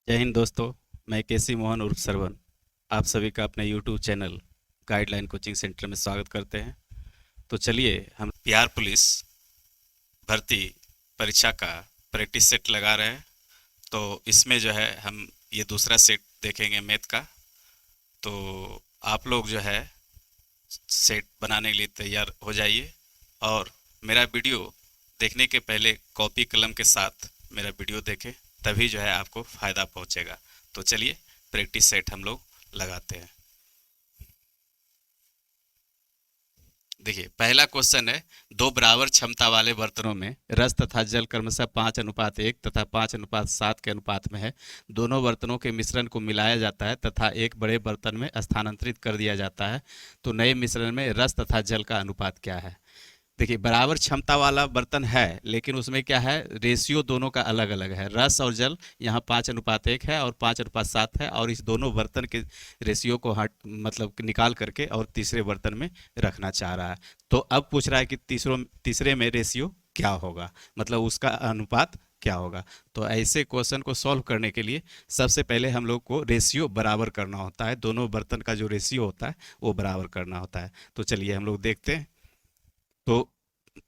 जय हिंद दोस्तों। मैं केसी मोहन उर्फ सरवन आप सभी का अपने YouTube channel guideline coaching centre में स्वागत करते हैं। तो चलिए हम बिहार पुलिस भर्ती परीक्षा का प्रैक्टिस सेट लगा रहे हैं। तो इसमें जो है हम ये दूसरा सेट देखेंगे मैथ का। तो आप लोग जो है सेट बनाने के लिए तैयार हो जाइए और मेरा वीडियो देखने के पहले कॉपी कलम के साथ मेरा वीडियो देखें, तभी जो है आपको फ़ायदा पहुंचेगा। तो चलिए प्रैक्टिस सेट हम लोग लगाते हैं। देखिए पहला क्वेश्चन है, दो बराबर क्षमता वाले बर्तनों में रस तथा जल क्रमशः 5:1 तथा 5:7 के अनुपात में है। दोनों बर्तनों के मिश्रण को मिलाया जाता है तथा एक बड़े बर्तन में स्थानांतरित कर दिया जाता है। तो नए मिश्रण में रस तथा जल का अनुपात क्या है। देखिए बराबर क्षमता वाला बर्तन है, लेकिन उसमें क्या है, रेशियो दोनों का अलग अलग है। रस और जल यहाँ 5:1 है और 5:7 है, और इस दोनों बर्तन के रेशियो को हट मतलब कि निकाल करके और तीसरे बर्तन में रखना चाह रहा है। तो अब पूछ रहा है कि तीसरे में रेशियो क्या होगा, मतलब उसका अनुपात क्या होगा। तो ऐसे क्वेश्चन को सॉल्व करने के लिए सबसे पहले हम लोग को रेशियो बराबर करना होता है। दोनों बर्तन का जो रेशियो होता है वो बराबर करना होता है। तो चलिए हम लोग देखते हैं। तो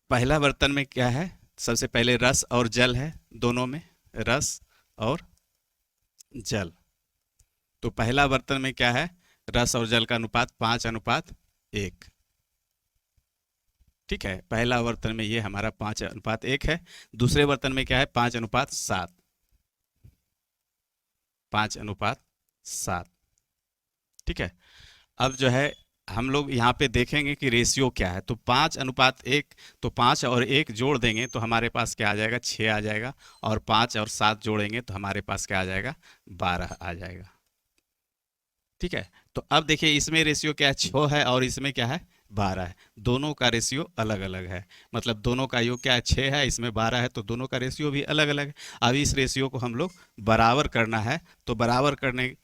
पहला बर्तन में क्या है, सबसे पहले रस और जल है, दोनों में रस और जल। तो पहला बर्तन में क्या है, रस और जल का अनुपात 5:1। ठीक है, पहला बर्तन में ये हमारा 5:1 है। दूसरे बर्तन में क्या है, 5:7। 5:7। ठीक है। अब जो है हम लोग यहाँ पे देखेंगे कि रेशियो क्या है। तो 5:1, तो 5 और 1 जोड़ देंगे तो हमारे पास क्या आ जाएगा, 6 आ जाएगा। और 5 और 7 जोड़ेंगे तो हमारे पास क्या आ जाएगा, 12 आ जाएगा। ठीक है। तो अब देखिए इसमें रेशियो क्या है, 6 है, और इसमें क्या है, 12 है। दोनों का रेशियो अलग अलग है, मतलब दोनों का योग क्या है, 6 है, इसमें 12 है, तो दोनों का रेशियो भी अलग अलग है। अब इस रेशियो को हम लोग बराबर करना है। तो बराबर करने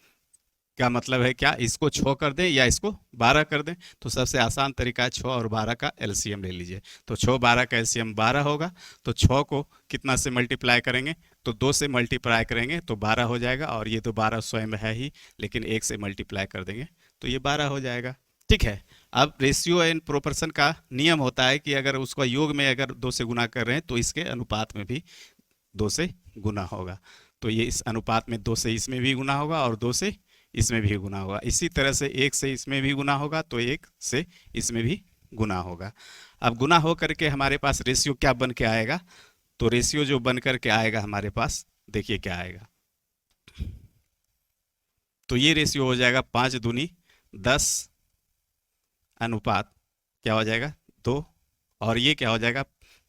क्या मतलब है, क्या इसको 6 कर दें या इसको 12 कर दें। तो सबसे आसान तरीका है 6 और 12 का एलसीएम ले लीजिए। तो 6 12 का एलसीएम 12 होगा। तो 6 को कितना से मल्टीप्लाई करेंगे, तो 2 से मल्टीप्लाई करेंगे तो 12 हो जाएगा। और ये तो 12 स्वयं है ही, लेकिन 1 से मल्टीप्लाई कर देंगे तो ये 12 हो जाएगा। ठीक है। अब रेशियो एंड प्रोपोर्शन का नियम होता है कि अगर उसका योग में अगर 2 से गुना कर रहे हैं तो इसके अनुपात में भी 2 से गुना होगा। तो ये इस अनुपात में 2 से इसमें भी गुना होगा और 2 से इसमें भी गुना होगा। इसी तरह से 1 से इसमें भी गुना होगा तो 1 से इसमें भी गुना होगा। अब गुना हो करके हमारे पास रेशियो क्या बन के आएगा, तो रेशियो जो बन करके आएगा हमारे पास, देखिए क्या आएगा। तो ये रेशियो हो जाएगा 5×10 अनुपात क्या हो जाएगा, 2। और ये क्या हो जाएगा,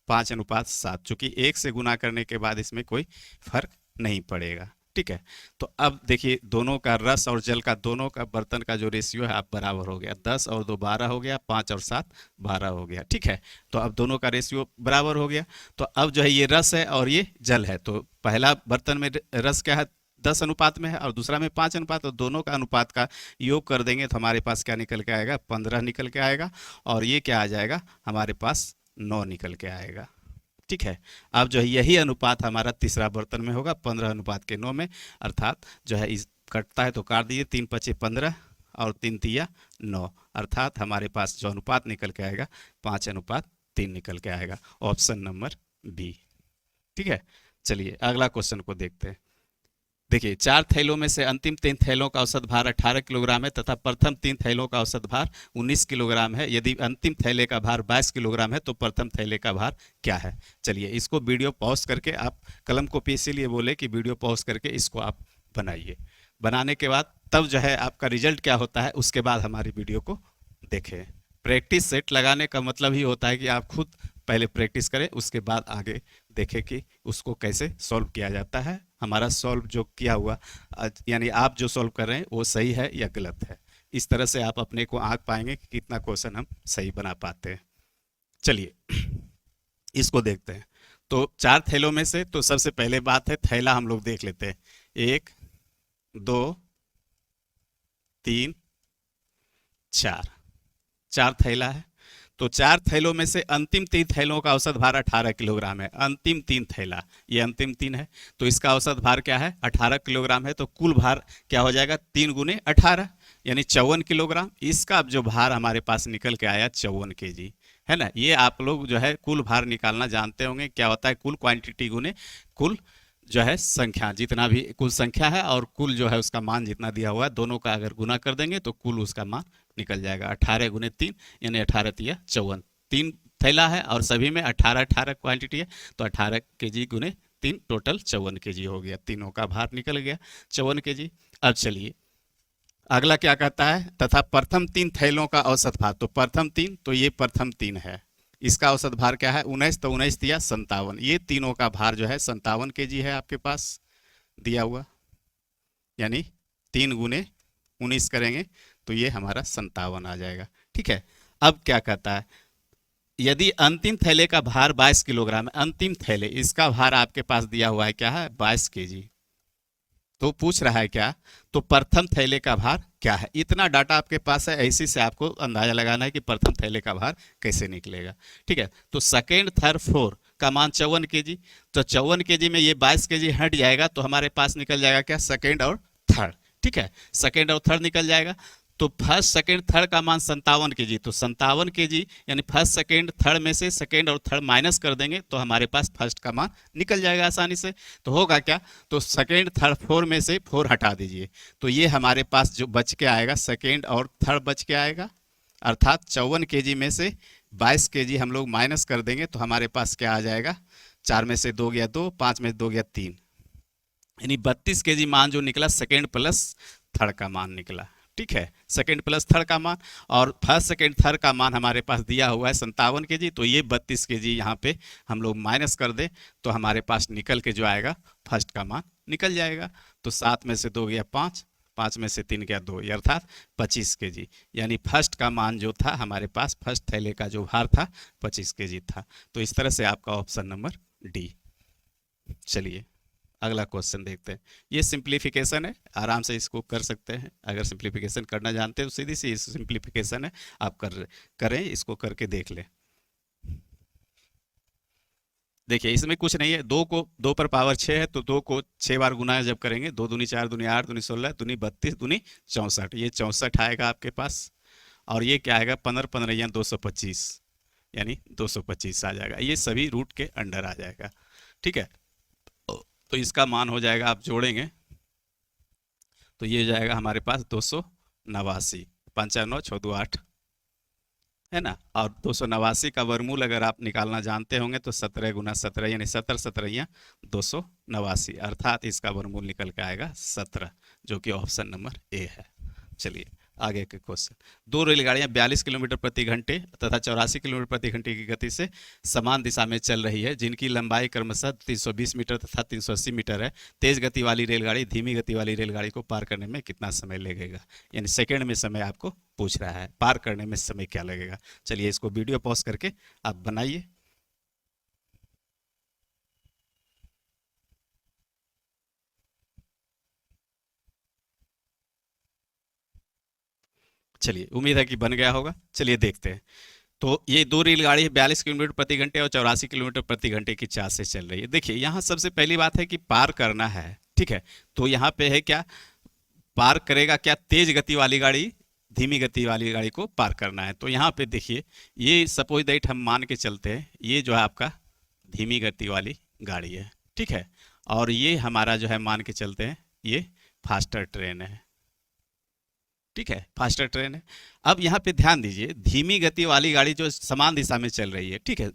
5:7, चूंकि 1 से गुना करने के बाद इसमें कोई फर्क नहीं पड़ेगा। ठीक है। तो अब देखिए दोनों का रस और जल का, दोनों का बर्तन का जो रेशियो है आप बराबर हो गया। 10 और 2 12 हो गया, 5 और 7 12 हो गया। ठीक है। तो अब दोनों का रेशियो बराबर हो गया। तो अब जो है ये रस है और ये जल है। तो पहला बर्तन में रस क्या है, 10 अनुपात में है, और दूसरा में 5 अनुपात। तो दोनों का अनुपात का योग कर देंगे तो हमारे पास क्या निकल के आएगा, 15 निकल के आएगा। और ये क्या आ जाएगा, हमारे पास 9 निकल के आएगा। ठीक है। अब जो है यही अनुपात हमारा तीसरा बर्तन में होगा, 15:9 में। अर्थात जो है इस कटता है तो काट दीजिए, 3×5 = 15 और 3×3 = 9। अर्थात हमारे पास जो अनुपात निकल के आएगा 5:3 निकल के आएगा। Option number B. ठीक है। चलिए अगला क्वेश्चन को देखते हैं। देखिए 4 थैलों में से अंतिम 3 थैलों का औसत भार 18 किलोग्राम है तथा प्रथम 3 थैलों का औसत भार 19 किलोग्राम है। यदि अंतिम थैले का भार 22 किलोग्राम है तो प्रथम थैले का भार क्या है। चलिए इसको वीडियो पॉज करके आप, कलम कॉपी इसीलिए बोले कि वीडियो पॉज करके इसको आप बनाइए। बनाने के बाद तब जो है आपका रिजल्ट क्या होता है उसके बाद हमारी वीडियो को देखें। प्रैक्टिस सेट लगाने का मतलब ही होता है कि आप खुद पहले प्रैक्टिस करें, उसके बाद आगे देखें कि उसको कैसे सॉल्व किया जाता है। हमारा सॉल्व जो किया हुआ, यानी आप जो सॉल्व कर रहे हैं वो सही है या गलत है। इस तरह से आप अपने को आंक पाएंगे कि कितना क्वेश्चन हम सही बना पाते हैं। चलिए इसको देखते हैं। तो 4 थैलों में से, तो सबसे पहले बात है थैला हम लोग देख लेते हैं। 1 2 3 4, 4 थैला है। तो 4 थैलों में से अंतिम 3 थैलों का औसत भार 18 किलोग्राम है। अंतिम 3 थैला, ये अंतिम 3 है, तो इसका औसत भार क्या है, 18 किलोग्राम है। तो कुल भार क्या हो जाएगा, 3 गुने 18 यानी 54 किलोग्राम। इसका जो भार हमारे पास निकल के आया 54 केजी, है ना। ये आप लोग जो है कुल भार निकालना जानते होंगे, क्या होता है, कुल क्वांटिटी गुने कुल जो है संख्या, जितना भी कुल संख्या है और कुल जो है उसका मान जितना दिया हुआ है, दोनों का अगर गुना कर देंगे तो कुल उसका मान निकल जाएगा। 18 गुने 3 यानी 18 तिया 54, 3 थैला है और सभी में 18 क्वांटिटी है, तो 18 केजी गुने 3 टोटल 54 केजी हो गया। तीनों का भार निकल गया 54 केजी। अब चलिए अगला क्या कहता है, तथा प्रथम 3 थैलों का औसत भार। तो प्रथम 3, तो ये प्रथम 3 है, इसका औसत भार क्या है 19, तो 19 दिया 57। ये तीनों का भार जो है 57 केजी है आपके पास दिया हुआ, यानी 3 गुने 19 करेंगे तो ये हमारा 57 आ जाएगा। ठीक है, अब क्या कहता है, यदि अंतिम थैले का भार 22 किलोग्राम है, अंतिम थैले इसका भार आपके पास दिया हुआ है क्या है 22 केजी, तो पूछ रहा है क्या, तो प्रथम थैले का भार क्या है। इतना डाटा आपके पास है, ऐसे से आपको अंदाजा लगाना है कि प्रथम थैले का भार कैसे निकलेगा। ठीक है, तो सेकेंड थर्ड फोर का मान 54 केजी, तो 54 केजी में ये 22 केजी हट जाएगा, तो हमारे पास निकल जाएगा क्या, सेकेंड और थर्ड। ठीक है, सेकेंड और थर्ड निकल जाएगा। तो फर्स्ट सेकेंड थर्ड का मान 57 केजी, तो 57 केजी यानी फर्स्ट सेकेंड थर्ड में से सेकेंड और थर्ड माइनस कर देंगे तो हमारे पास फर्स्ट का मान निकल जाएगा आसानी से। तो होगा क्या, तो सेकेंड थर्ड फोर में से 4 हटा दीजिए, तो ये हमारे पास जो बच के आएगा सेकेंड और थर्ड बच के आएगा, अर्थात 54 केजी में से 22 केजी हम लोग माइनस कर देंगे तो हमारे पास क्या आ जाएगा, 4 में से 2 गया 2, 5 में 2 गया 3, यानी 32 केजी मान जो निकला सेकेंड प्लस थर्ड का मान निकला। ठीक है, सेकेंड प्लस थर्ड का मान, और फर्स्ट सेकेंड थर्ड का मान हमारे पास दिया हुआ है 57 केजी, तो ये 32 केजी यहाँ पे हम लोग माइनस कर दें तो हमारे पास निकल के जो आएगा फर्स्ट का मान निकल जाएगा। तो 7 में से 2 गया 5, 5 में से 3 गया 2, अर्थात 25 केजी, यानी फर्स्ट का मान जो था हमारे पास, फर्स्ट थैले का जो भार था 25 केजी था। तो इस तरह से आपका ऑप्शन नंबर डी। चलिए अगला क्वेश्चन देखते हैं। ये सिंप्लीफिकेशन है, आराम से इसको कर सकते हैं, अगर सिंप्लीफिकेशन करना जानते हैं तो सीधी सी सिंप्लीफिकेशन है, आप करें, इसको करके देख लें। देखिए इसमें कुछ नहीं है, 2 को 2 पर पावर 6 है, तो 2 को 6 बार गुना जब करेंगे, 2 दूनी 4, दूनी 8, दूनी 16, दूनी 32, दूनी 64, ये 64 आएगा आपके पास। और ये क्या आएगा, 15 15 या 225, यानी 225 आ जाएगा। ये सभी रूट के अंडर आ जाएगा। ठीक है, तो इसका मान हो जाएगा, आप जोड़ेंगे तो ये जाएगा हमारे पास 289, 5 9 6 2 8, है ना। और 289 का वर्गमूल अगर आप निकालना जानते होंगे तो 17 गुना 17 यानी 17 17 या 289, अर्थात इसका वर्गमूल निकल के आएगा 17, जो कि ऑप्शन नंबर ए है। चलिए आगे के क्वेश्चन। 2 रेलगाड़ियां 42 किलोमीटर प्रति घंटे तथा 84 किलोमीटर प्रति घंटे की गति से समान दिशा में चल रही है, जिनकी लंबाई क्रमशः 320 मीटर तथा 380 मीटर है। तेज गति वाली रेलगाड़ी धीमी गति वाली रेलगाड़ी को पार करने में कितना समय लगेगा, यानी सेकेंड में समय आपको पूछ रहा है, पार करने में समय क्या लगेगा। चलिए इसको वीडियो पॉज करके आप बनाइए। चलिए उम्मीद है कि बन गया होगा। चलिए देखते हैं। तो ये 2 रेलगाड़ी 42 किलोमीटर प्रति घंटे और 84 किलोमीटर प्रति घंटे की चाल से चल रही है। देखिए यहाँ सबसे पहली बात है कि पार करना है। ठीक है, तो यहाँ पे है क्या, पार करेगा क्या, तेज गति वाली गाड़ी धीमी गति वाली गाड़ी को पार करना है। तो यहाँ पे देखिए, ये सपोज दैट हम मान के चलते हैं, ये जो है आपका धीमी गति वाली गाड़ी है। ठीक है, और ये हमारा जो है मान के चलते हैं ये फास्टर ट्रेन है। ठीक है, फास्टर ट्रेन है। अब यहाँ पे ध्यान दीजिए, धीमी गति वाली गाड़ी जो समान दिशा में चल रही है, ठीक है,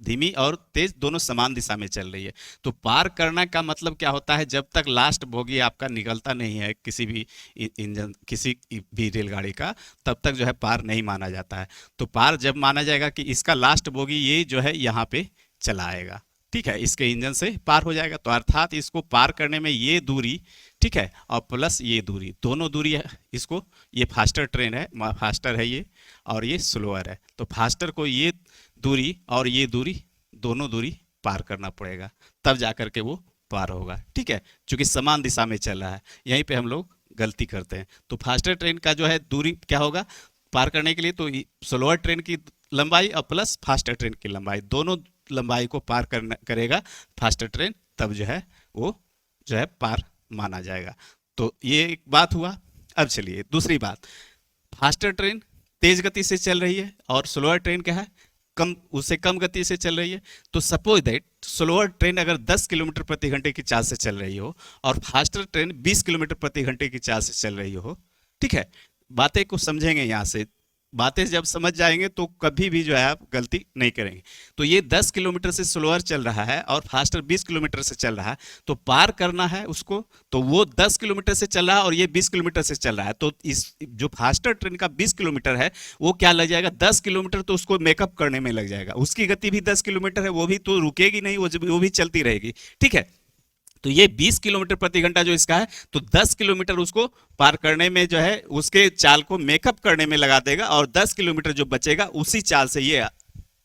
धीमी और तेज दोनों समान दिशा में चल रही है, तो पार करना का मतलब क्या होता है, जब तक लास्ट बोगी आपका निकलता नहीं है किसी भी इंजन किसी भी रेलगाड़ी का, तब तक जो है पार नहीं माना जाता है। तो पार जब माना जाएगा कि इसका लास्ट बोगी ये जो है यहाँ पे चला आएगा, ठीक है, इसके इंजन से पार हो जाएगा। तो अर्थात इसको पार करने में ये दूरी, ठीक है, और प्लस ये दूरी, दोनों दूरी है इसको, ये फास्टर ट्रेन है, फास्टर है ये, और ये स्लोअर है। तो फास्टर को ये दूरी और ये दूरी, दोनों दूरी पार करना पड़ेगा, तब जाकर के वो पार होगा। ठीक है, क्योंकि समान दिशा में चल रहा है, यहीं पे हम लोग गलती करते हैं। तो फास्टर ट्रेन का जो है दूरी क्या होगा, पार करने के लिए, तो स्लोअर ट्रेन की लंबाई और प्लस फास्टर ट्रेन की लंबाई, दोनों लंबाई को पार करेगा फास्टर ट्रेन, तब जो है वो जो है पार माना जाएगा। तो ये एक बात हुआ। अब चलिए दूसरी बात, फास्टर ट्रेन तेज गति से चल रही है और स्लोअर ट्रेन क्या है, कम, उससे कम गति से चल रही है। तो सपोज दैट स्लोअर ट्रेन अगर 10 किलोमीटर प्रति घंटे की चाल से चल रही हो और फास्टर ट्रेन 20 किलोमीटर प्रति घंटे की चाल से चल रही हो, ठीक है, बातें को समझेंगे यहाँ से, बातें जब समझ जाएंगे तो कभी भी जो है आप गलती नहीं करेंगे। तो ये 10 किलोमीटर से स्लोअर चल रहा है और फास्टर 20 किलोमीटर से चल रहा है, तो पार करना है उसको, तो वो 10 किलोमीटर से चल रहा है और ये 20 किलोमीटर से चल रहा है, तो इस जो फास्टर ट्रेन का 20 किलोमीटर है वो क्या लग जाएगा, 10 किलोमीटर तो उसको मेकअप करने में लग जाएगा। उसकी गति भी 10 किलोमीटर है, वो भी तो रुकेगी नहीं, वो भी चलती रहेगी, ठीक है। तो ये 20 किलोमीटर प्रति घंटा जो इसका है, तो 10 किलोमीटर उसको पार करने में जो है उसके चाल को मेकअप करने में लगा देगा और 10 किलोमीटर जो बचेगा उसी चाल से ये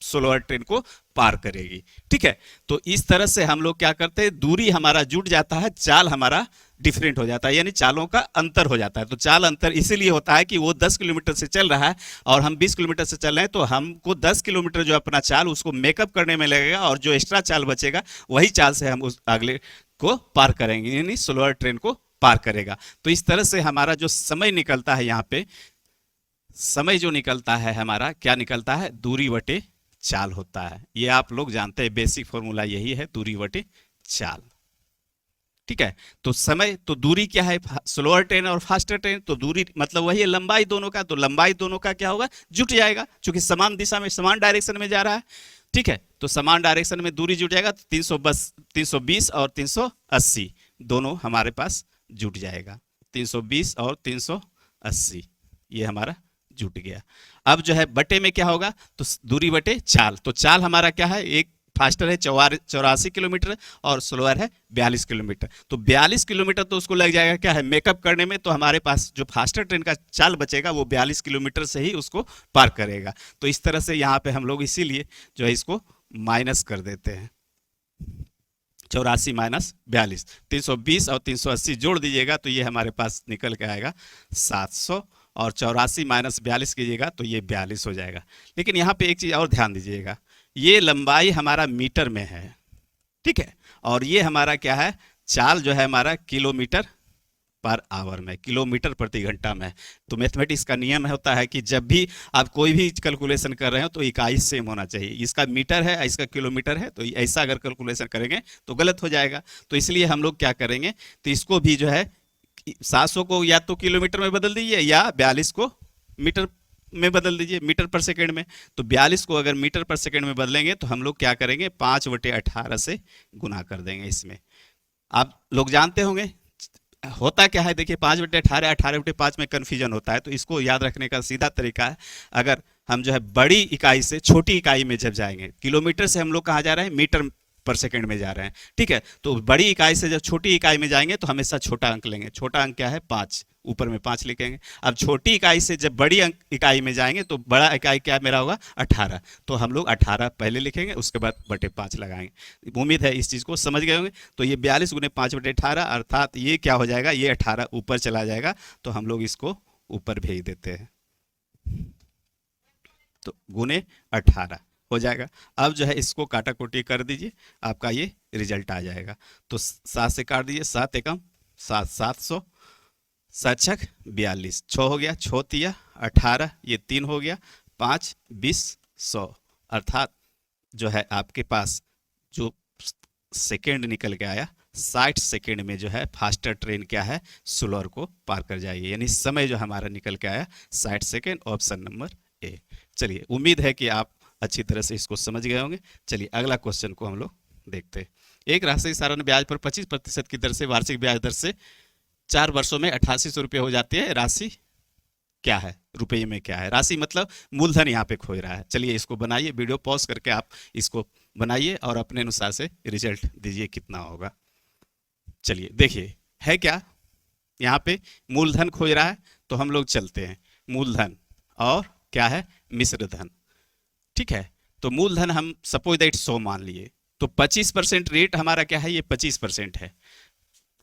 स्लोअर ट्रेन को पार करेगी, ठीक है। तो इस तरह से हम लोग क्या करते हैं, दूरी हमारा जुड़ जाता है, चाल हमारा डिफरेंट हो जाता है, यानी चालों का अंतर हो जाता है। तो चाल अंतर इसीलिए होता है कि वो 10 किलोमीटर से चल रहा है और हम 20 किलोमीटर से चल रहे हैं, तो हमको 10 किलोमीटर जो अपना चाल उसको मेकअप करने में लगेगा और जो एक्स्ट्रा चाल बचेगा वही चाल से हम उस अगले को पार करेंगे, यानी स्लोअर ट्रेन को पार करेगा। तो इस तरह से हमारा जो समय निकलता है, यहाँ पे समय जो निकलता है हमारा क्या निकलता है, दूरी बटे चाल होता है। ये आप लोग जानते हैं, बेसिक फॉर्मूला यही है, दूरी बटे चाल, ठीक है। तो समय, तो दूरी क्या है, स्लोअर ट्रेन और फास्टर ट्रेन, तो दूरी मतलब वही है लंबाई दोनों का, तो लंबाई दोनों का क्या होगा, जुट जाएगा, क्योंकि समान दिशा में समान डायरेक्शन में जा रहा है, ठीक है। तो समान डायरेक्शन में दूरी जुट जाएगा, तो 320 और 380 दोनों हमारे पास जुट जाएगा, 320 और 380 ये हमारा जुट गया। अब जो है बटे में क्या होगा, तो दूरी बटे चाल, तो चाल हमारा क्या है, एक फास्टर है 84 किलोमीटर और स्लोअर है 42 किलोमीटर, तो 42 किलोमीटर तो उसको लग जाएगा क्या है, मेकअप करने में। तो हमारे पास जो फास्टर ट्रेन का चाल बचेगा वो 42 किलोमीटर से ही उसको पार करेगा। तो इस तरह से यहाँ पे हम लोग इसीलिए जो है इसको माइनस कर देते हैं, 84 माइनस 42, 320 और 380 जोड़ दीजिएगा तो ये हमारे पास निकल के आएगा 700, और 84 माइनस 42 कीजिएगा तो ये 42 हो जाएगा। लेकिन यहाँ पे एक चीज़ और ध्यान दीजिएगा, ये लंबाई हमारा मीटर में है, ठीक है, और ये हमारा क्या है, चाल जो है हमारा किलोमीटर पर आवर में, किलोमीटर प्रति घंटा में। तो मैथमेटिक्स का नियम होता है कि जब भी आप कोई भी कैलकुलेशन कर रहे हो तो इकाई सेम होना चाहिए, इसका मीटर है इसका किलोमीटर है, तो ऐसा अगर कैलकुलेशन करेंगे तो गलत हो जाएगा। तो इसलिए हम लोग क्या करेंगे, तो इसको भी जो है 700 को या तो किलोमीटर में बदल दीजिए या 42 को मीटर में बदल दीजिए, मीटर पर सेकंड में। तो 42 को अगर मीटर पर सेकंड में बदलेंगे तो हम लोग क्या करेंगे, 5/18 से गुना कर देंगे इसमें। आप लोग जानते होंगे होता क्या है, देखिए 5/18, 18/5 में कन्फ्यूजन होता है, तो इसको याद रखने का सीधा तरीका है, अगर हम जो है बड़ी इकाई से छोटी इकाई में जब जाएंगे, किलोमीटर से हम लोग कहाँ जा रहे हैं, मीटर पर सेकंड में जा रहे हैं, ठीक है। तो बड़ी इकाई से जब छोटी इकाई में जाएंगे तो हमेशा छोटा अंक लेंगे, छोटा अंक क्या है 5, ऊपर में 5 लिखेंगे। अब छोटी इकाई से जब बड़ी इकाई में जाएंगे तो बड़ा इकाई क्या मेरा होगा 18, तो हम लोग 18 पहले लिखेंगे, उसके बाद बटे 5 लगाएंगे। उम्मीद है इस चीज़ को समझ गए होंगे। तो ये 42 गुने 5/18 अर्थात ये क्या हो जाएगा, ये 18 ऊपर चला जाएगा, तो हम लोग इसको ऊपर भेज देते हैं, तो गुने 18 हो जाएगा। अब जो है इसको काटा कोटी कर दीजिए, आपका ये रिजल्ट आ जाएगा। तो 7 से काट दीजिए, 7 एकम 7, 700, 7 छक 42, 6 हो गया, 6 तिया 18, ये 3 हो गया, 5 20 100, अर्थात जो है आपके पास जो सेकेंड निकल के आया 60 सेकेंड में जो है फास्टर ट्रेन क्या है, स्लोअर को पार कर जाएगी, यानी समय जो हमारा निकल के आया 60 सेकेंड, ऑप्शन नंबर ए। चलिए उम्मीद है कि आप अच्छी तरह से इसको समझ गए होंगे। चलिए अगला क्वेश्चन को हम लोग देखते हैं। एक राशि साधारण ब्याज पर 25% की दर से वार्षिक ब्याज दर से 4 वर्षों में 8800 रुपये हो जाती है, राशि क्या है, रुपये में क्या है, राशि मतलब मूलधन यहाँ पे खोज रहा है। चलिए इसको बनाइए, वीडियो पॉज करके आप इसको बनाइए और अपने अनुसार से रिजल्ट दीजिए कितना होगा। चलिए देखिए है क्या, यहाँ पे मूलधन खोज रहा है, तो हम लोग चलते हैं मूलधन और क्या है मिश्र धन, ठीक है। तो मूलधन हम सपोज दैट 100 मान लिए, तो 25% रेट हमारा क्या है, ये 25% है,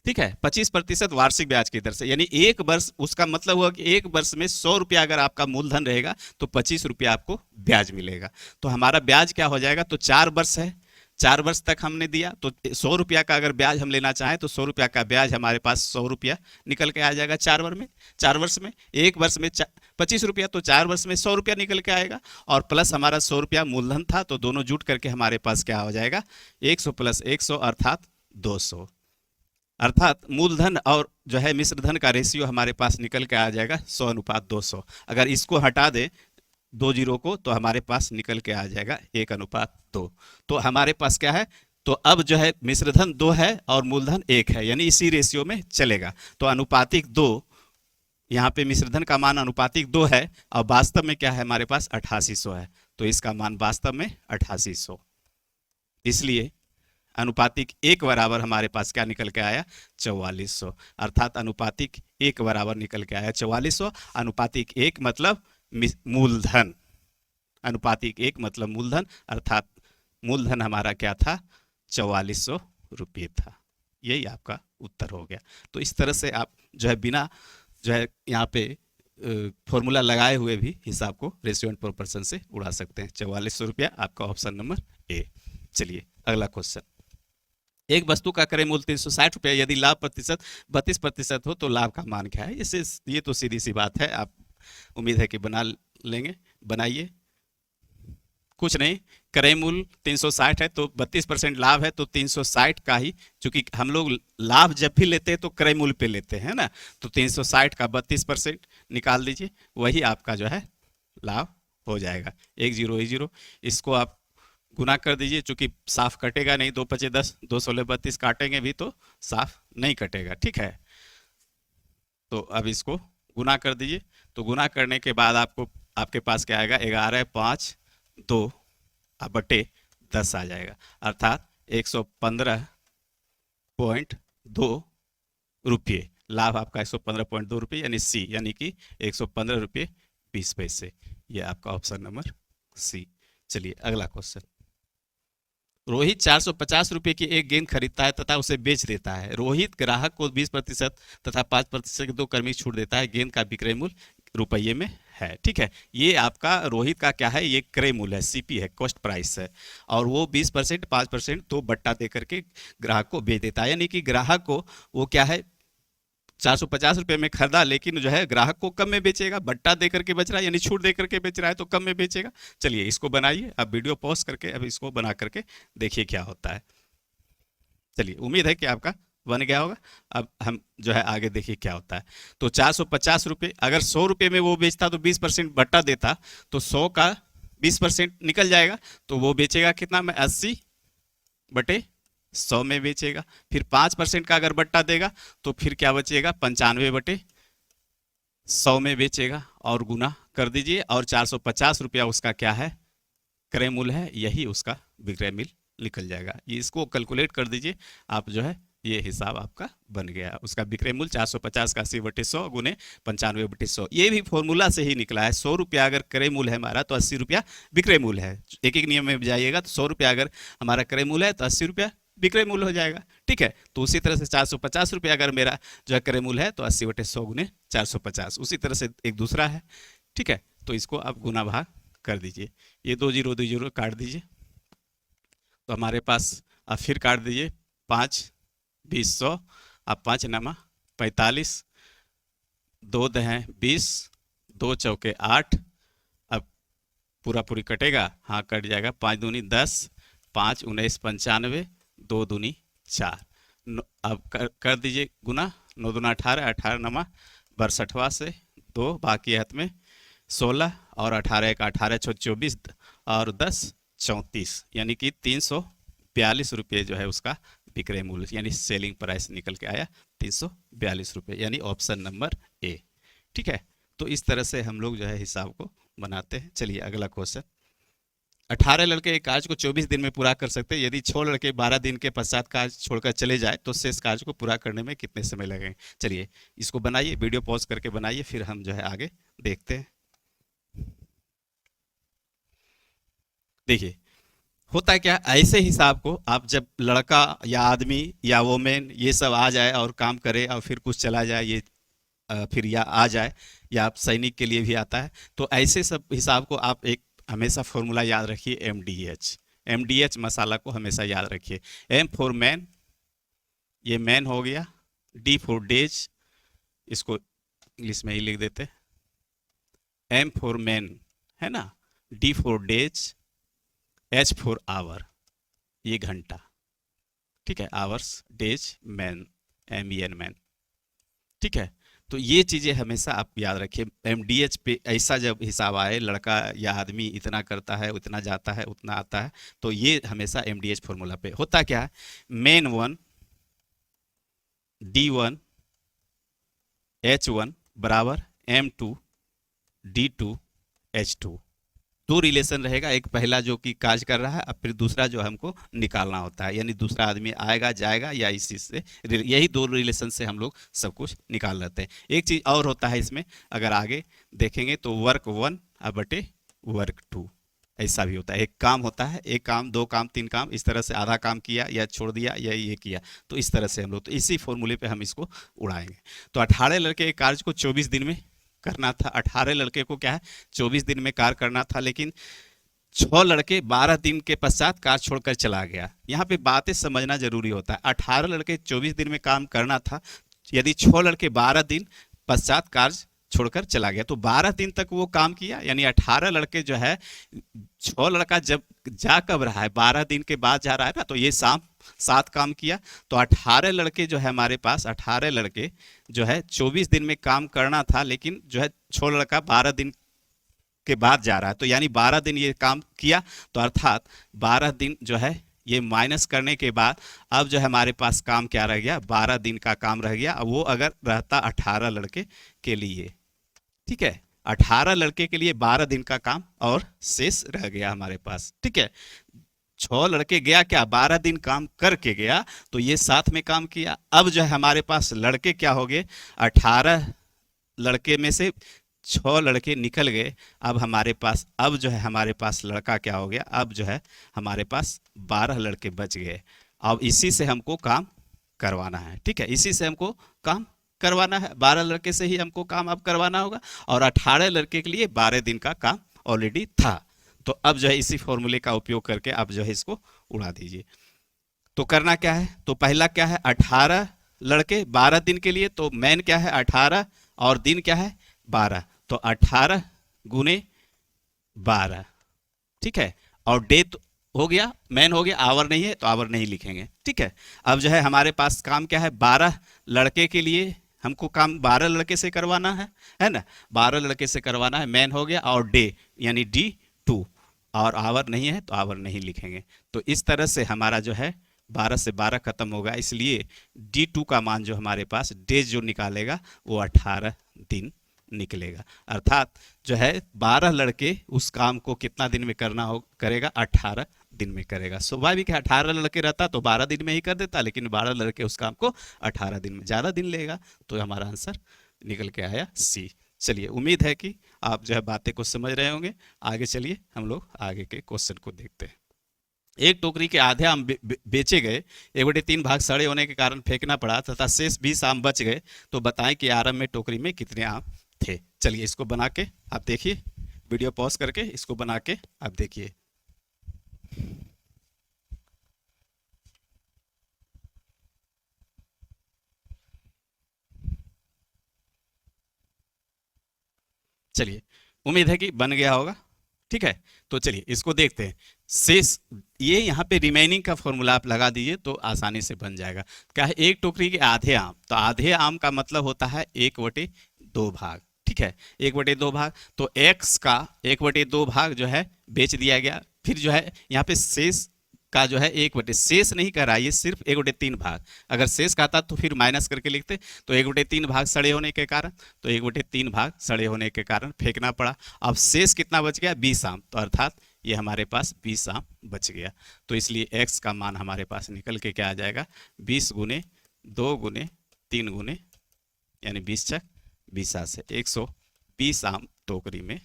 ठीक है, 25% वार्षिक ब्याज की दर से, यानी एक वर्ष, उसका मतलब हुआ कि एक वर्ष में 100 रुपया अगर आपका मूलधन रहेगा तो 25 रुपया आपको ब्याज मिलेगा। तो हमारा ब्याज क्या हो जाएगा, तो 4 वर्ष है, 4 वर्ष तक हमने दिया, तो 100 रुपया का अगर ब्याज हम लेना चाहें तो 100 रुपया का ब्याज हमारे पास 100 रुपया निकल के आ जाएगा 4 वर्ष में। 4 वर्ष में, एक वर्ष में 25 रुपया, तो 4 वर्ष में 100 रुपया निकल के आएगा, और प्लस हमारा 100 रुपया मूलधन था, तो दोनों जुट करके हमारे पास क्या हो जाएगा, 100 + 100 अर्थात 200। अर्थात मूलधन और जो है मिश्र धन का रेशियो हमारे पास निकल के आ जाएगा 100:200। अगर इसको हटा दें 2 जीरो को, तो हमारे पास निकल के आ जाएगा 1:2। तो हमारे पास क्या है, तो अब जो है मिश्रधन 2 है और मूलधन 1 है, यानी इसी रेशियो में चलेगा। तो अनुपातिक 2, यहाँ पे मिश्रधन का मान अनुपातिक 2 है, और वास्तव में क्या है हमारे पास 8800 है, तो इसका मान वास्तव में 8800। इसलिए अनुपातिक 1 बराबर हमारे पास क्या निकल के आया, 4400। अर्थात अनुपातिक 1 बराबर निकल के आया 4400। अनुपातिक 1 मतलब मूलधन, अनुपातिक 1 मतलब मूलधन, अर्थात मूलधन हमारा क्या था, 4400 रुपये था। यही आपका उत्तर हो गया। तो इस तरह से आप जो है बिना जो है यहाँ पे फॉर्मूला लगाए हुए भी हिसाब को रेशियो एंड प्रोपोर्शन से उड़ा सकते हैं। 4400 रुपया आपका ऑप्शन नंबर ए। चलिए अगला क्वेश्चन। एक वस्तु का क्रय मूल्य 360 रुपया, यदि लाभ प्रतिशत 32% हो तो लाभ का मान क्या है। इससे ये तो सीधी सी बात है, आप उम्मीद है कि बना लेंगे, बनाइए। कुछ नहीं, क्रय मूल्य 360 है तो 32% लाभ है, तो 360 का ही, चूंकि हम लोग लाभ जब भी लेते हैं तो क्रय मूल्य पे लेते हैं ना, तो 360 का 32% निकाल दीजिए, वही आपका जो है लाभ हो जाएगा। 1 0 1 0, इसको आप गुना कर दीजिए, चूंकि साफ कटेगा नहीं, 2 × 5 = 10, 2 × 16 = 32, काटेंगे भी तो साफ नहीं कटेगा। ठीक है, तो अब इसको गुना कर दीजिए। तो गुना करने के बाद आपको आपके पास क्या आएगा, 11 5 2 बटे 10 आ जाएगा, अर्थात 115.2 रुपये। लाभ आपका 115.2 रुपये, यानी सी, यानी कि 115 रुपये 20 पैसे। ये आपका ऑप्शन नंबर सी। चलिए अगला क्वेश्चन। रोहित 450 रुपये की एक गेंद खरीदता है तथा उसे बेच देता है। रोहित ग्राहक को 20% तथा 5% की 2 क्रमिक छूट देता है। गेंद का विक्रय मूल्य रुपये में है। ठीक है, ये आपका रोहित का क्या है, ये क्रय मूल्य है, सीपी है, कॉस्ट प्राइस है, और वो 20% 5% तो बट्टा दे करके ग्राहक को बेच देता है। यानी कि ग्राहक को वो क्या है, 450 रुपये में खरीदा, लेकिन जो है ग्राहक को कम में बेचेगा, बट्टा दे करके बेच रहा है, यानी छूट दे करके बेच रहा है, तो कम में बेचेगा। चलिए इसको बनाइए, अब वीडियो पॉज करके अब इसको बना करके देखिए क्या होता है। चलिए उम्मीद है कि आपका बन गया होगा। अब हम जो है आगे देखिए क्या होता है। तो 450 रुपये, अगर 100 रुपये में वो बेचता तो 20% बट्टा देता, तो 100 का 20% निकल जाएगा, तो वो बेचेगा कितना में, 80/100 में बेचेगा। फिर 5% का अगर बट्टा देगा तो फिर क्या बचेगा, 95/100 में बेचेगा, और गुना कर दीजिए, और 450 रुपया उसका क्या है, क्रय मूल्य है, यही उसका विक्रय मूल्य निकल जाएगा। ये इसको कैलकुलेट कर दीजिए आप, जो है ये हिसाब आपका बन गया। उसका विक्रय मूल्य 450 का 80/100 गुने 95/100, ये भी फॉर्मूला से ही निकला है। 100 रुपया अगर क्रय मूल्य है हमारा तो 80 रुपया विक्रय मूल्य है। एक एक नियम में जाइएगा तो 100 रुपया अगर हमारा क्रय मूल्य है तो 80 रुपया विक्रय मूल्य हो जाएगा। ठीक है, तो उसी तरह से 450 रुपया अगर मेरा जो है क्रय मूल्य है तो 80/100 गुने 450, उसी तरह से एक दूसरा है। ठीक है, तो इसको आप गुना भाग कर दीजिए, ये 2 0 2 0 काट दीजिए, तो हमारे पास अब फिर काट दीजिए, 5 20 100, अब 5 9 45, 2 10 20, 2 चौके 8, अब पूरा पूरी कटेगा, हाँ कट जाएगा, 5 दूनी 10, 5 19 95, 2 दूनी 4। अब कर दीजिए गुना, 9 दूना 18, 18 9 62 से 2, बाकी हाथ में 16, और 18 1 18 6 24, और 10 34, यानी कि 342 रुपये जो है उसका विक्रय मूल्य, यानी सेलिंग प्राइस निकल के आया 342 रुपये, यानी ऑप्शन नंबर ए। ठीक है, तो इस तरह से हम लोग जो है हिसाब को बनाते हैं। चलिए अगला क्वेश्चन। 18 लड़के एक कार्य को 24 दिन में पूरा कर सकते हैं। यदि 6 लड़के 12 दिन के पश्चात कार्य छोड़कर चले जाए तो शेष कार्य को पूरा करने में कितने समय लगेंगे। चलिए इसको बनाइए, वीडियो पॉज करके बनाइए, फिर हम जो है आगे देखते हैं। देखिए होता है क्या, ऐसे हिसाब को आप जब लड़का या आदमी या वोमेन ये सब आ जाए और काम करे और फिर कुछ चला जाए, ये फिर या आ जाए, या आप सैनिक के लिए भी आता है, तो ऐसे सब हिसाब को आप एक हमेशा फॉर्मूला याद रखिए, एम डी एच मसाला को हमेशा याद रखिए। एम फॉर मैन, ये मैन हो गया, डी फॉर डेज, इसको इंग्लिश में ही लिख देते, एम फॉर मैन है ना, D for days, H for hour, ये घंटा, ठीक है, hours, days, man, M man, ठीक है। तो ये चीजें हमेशा आप याद रखिए। एमडीएच पे ऐसा जब हिसाब आए, लड़का या आदमी इतना करता है, उतना जाता है, उतना आता है, तो ये हमेशा एमडीएच फॉर्मूला पे होता क्या है, मेन 1 D1 H1 बराबर M2 D2 H2, दो रिलेशन रहेगा, एक पहला जो कि कार्य कर रहा है, अब फिर दूसरा जो हमको निकालना होता है, यानी दूसरा आदमी आएगा जाएगा या इसी से, यही दो रिलेशन से हम लोग सब कुछ निकाल लेते हैं। एक चीज और होता है इसमें, अगर आगे देखेंगे तो वर्क 1 बटे वर्क 2, ऐसा भी होता है। एक काम होता है, एक काम, दो काम, तीन काम, इस तरह से आधा काम किया या छोड़ दिया या ये किया, तो इस तरह से हम लोग, तो इसी फॉर्मूले पे हम इसको उड़ाएंगे। तो 18 लड़के के कार्य को 24 दिन में करना था, 18 लड़के को क्या है 24 दिन में कार्य करना था, लेकिन 6 लड़के 12 दिन के पश्चात कार्य छोड़कर चला गया। यहाँ पे बातें समझना जरूरी होता है। 18 लड़के 24 दिन में काम करना था, यदि 6 लड़के 12 दिन पश्चात कार्य छोड़कर चला गया, तो 12 दिन तक वो काम किया, यानी 18 लड़के जो है, 6 लड़का जब जा कब रहा है, 12 दिन के बाद जा रहा है ना, तो ये शाम 7 काम किया, तो 18 लड़के जो है हमारे पास, 18 लड़के जो है 24 दिन में काम करना था, लेकिन जो है 6 लड़का 12 दिन के बाद जा रहा है, तो यानी 12 दिन ये काम किया, तो अर्थात 12 दिन जो है ये माइनस करने के बाद अब जो है हमारे पास काम क्या रह गया, 12 दिन का काम रह गया। वो अगर रहता 18 लड़के के लिए, ठीक है, 18 लड़के के लिए 12 दिन का काम और शेष रह गया हमारे पास, ठीक है। 6 लड़के गया क्या, 12 दिन काम करके गया, तो ये साथ में काम किया। अब जो है हमारे पास लड़के क्या हो गए, 18 लड़के में से 6 लड़के निकल गए, अब हमारे पास, अब जो है हमारे पास लड़का क्या हो गया, अब जो है हमारे पास 12 लड़के बच गए। अब इसी से हमको काम करवाना है, ठीक है, इसी से हमको काम करवाना है, 12 लड़के से ही हमको काम अब करवाना होगा, और 18 लड़के के लिए 12 दिन का काम ऑलरेडी था। तो अब जो है इसी फॉर्मूले का उपयोग करके आप जो है इसको उड़ा दीजिए। तो करना क्या है, तो पहला क्या है, 18 लड़के 12 दिन के लिए, तो मैन क्या है 18 और दिन क्या है 12, तो 18 गुने 12, ठीक है, और डे तो हो गया, मैन हो गया, आवर नहीं है तो आवर नहीं लिखेंगे, ठीक है। अब जो है हमारे पास काम क्या है, 12 लड़के के लिए हमको काम 12 लड़के से करवाना है ना, 12 लड़के से करवाना है, मैन हो गया, और डे यानी D2, और आवर नहीं है तो आवर नहीं लिखेंगे। तो इस तरह से हमारा जो है 12 से 12 खत्म होगा, इसलिए D2 का मान जो हमारे पास, डेज जो निकालेगा वो 18 दिन निकलेगा। अर्थात जो है 12 लड़के उस काम को कितना दिन में करना हो, करेगा 18 दिन में करेगा। स्वाभाविक है, 18 लड़के रहता तो 12 दिन में ही कर देता, लेकिन 12 लड़के उस काम को 18 दिन में, ज़्यादा दिन लेगा, तो हमारा आंसर निकल के आया सी। चलिए, उम्मीद है कि आप जो है बातें को समझ रहे होंगे। आगे चलिए हम लोग आगे के क्वेश्चन को देखते हैं। एक टोकरी के आधे आम बेचे गए, 1/3 भाग सड़े होने के कारण फेंकना पड़ा तथा शेष 20 आम बच गए, तो बताएं कि आरंभ में टोकरी में कितने आम थे। चलिए इसको बना के आप देखिए, वीडियो पॉज करके इसको बना के आप देखिए। चलिए, उम्मीद है कि बन गया होगा, ठीक है। तो चलिए इसको देखते हैं। शेष, ये यहाँ पे रिमेनिंग का फॉर्मूला आप लगा दीजिए तो आसानी से बन जाएगा। क्या है, एक टोकरी के आधे आम, तो आधे आम का मतलब होता है 1/2 भाग, ठीक है, 1/2 भाग, तो x का 1/2 भाग जो है बेच दिया गया। फिर जो है यहाँ पे शेष का जो है 1/, शेष नहीं कर रहा, ये सिर्फ 1/3 भाग, अगर शेष का था तो फिर माइनस करके लिखते, तो 1/3 भाग सड़े होने के कारण, तो 1/3 भाग सड़े होने के कारण फेंकना पड़ा। अब शेष कितना बच गया, 20 आम, तो अर्थात ये हमारे पास 20 आम बच गया। तो इसलिए x का मान हमारे पास निकल के क्या आ जाएगा, 20 गुने 2 गुने 3 गुने, यानी 20 छक 20 से 120 आम टोकरी में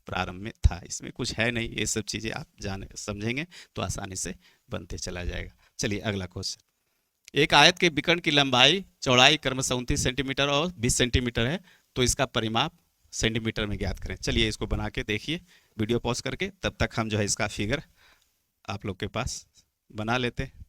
प्रारंभ में था। इसमें कुछ है नहीं, ये सब चीज़ें आप जाने समझेंगे तो आसानी से बनते चला जाएगा। चलिए अगला क्वेश्चन। एक आयत के विकर्ण की लंबाई चौड़ाई क्रमशः 29 सेंटीमीटर और 20 सेंटीमीटर है, तो इसका परिमाप सेंटीमीटर में ज्ञात करें। चलिए इसको बना के देखिए वीडियो पॉज करके, तब तक हम जो है इसका फिगर आप लोग के पास बना लेते हैं।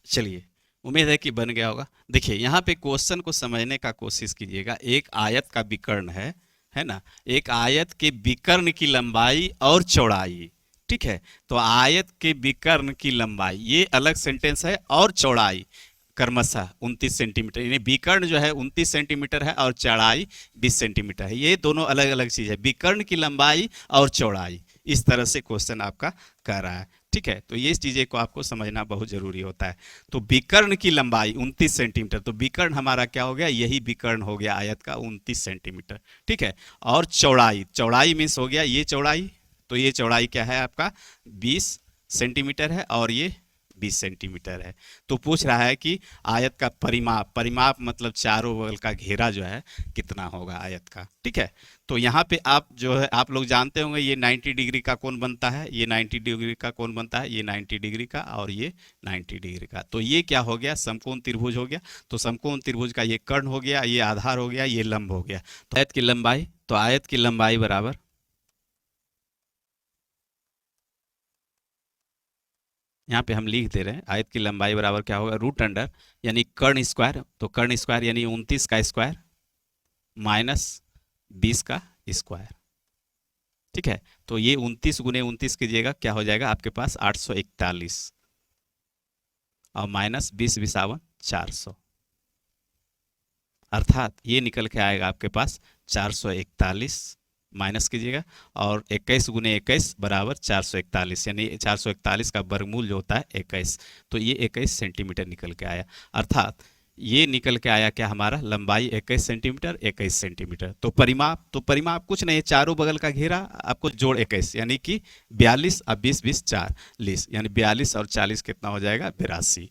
चलिए, उम्मीद है कि बन गया होगा। देखिए यहाँ पे क्वेश्चन को समझने का कोशिश कीजिएगा। एक आयत का विकर्ण है ना, एक आयत के विकर्ण की लंबाई और चौड़ाई, ठीक है। तो आयत के विकर्ण की लंबाई, ये अलग सेंटेंस है, और चौड़ाई क्रमशः 29 सेंटीमीटर, यानी विकर्ण जो है 29 सेंटीमीटर है और चौड़ाई 20 सेंटीमीटर है। ये दोनों अलग अलग चीज है, विकर्ण की लंबाई और चौड़ाई। इस तरह से क्वेश्चन आपका कह रहा है, ठीक है। तो ये चीजें को आपको समझना बहुत जरूरी होता है। तो विकर्ण की लंबाई 29 सेंटीमीटर, तो विकर्ण हमारा क्या हो गया, यही विकर्ण हो गया आयत का 29 सेंटीमीटर, ठीक है। और चौड़ाई, चौड़ाई मीन्स हो गया ये चौड़ाई, तो ये चौड़ाई क्या है आपका 20 सेंटीमीटर है और ये 20 सेंटीमीटर है। तो पूछ रहा है कि आयत का परिमाप, परिमाप मतलब चारों बगल का घेरा जो है कितना होगा आयत का, ठीक है। तो यहाँ पे आप जो है आप लोग जानते होंगे ये 90 डिग्री का कोण बनता है, ये 90 डिग्री का कोण बनता है, ये 90 डिग्री का और ये 90 डिग्री का। तो ये क्या हो गया, समकोण त्रिभुज हो गया। तो समकोण त्रिभुज का ये कर्ण हो गया, ये आधार हो गया, ये लंब हो गया। तो आयत की लंबाई, तो आयत की लंबाई बराबर, यहाँ पे हम लिख दे रहे हैं आयत की लंबाई बराबर क्या होगा, रूट अंडर यानी कर्ण स्क्वायर, तो कर्ण स्क्वायर यानी 29 का स्क्वायर माइनस 20 का स्क्वायर, ठीक है। तो ये 29 गुने 29 कीजिएगा, क्या हो जाएगा आपके पास 841 और माइनस 20 400, अर्थात ये निकल के आएगा आपके पास 441 माइनस कीजिएगा और 21 गुने 21 बराबर 441, यानी 441 का वर्गमूल जो होता है 21, तो ये 21 सेंटीमीटर निकल के आया। अर्थात ये निकल के आया क्या हमारा, लंबाई 21 सेंटीमीटर 21 सेंटीमीटर। तो परिमाप, तो परिमाप कुछ नहीं, चारों बगल का घेरा आपको जोड़ 21 यानी कि 42 और 20 20 40, यानी 42 और 40 कितना हो जाएगा 82।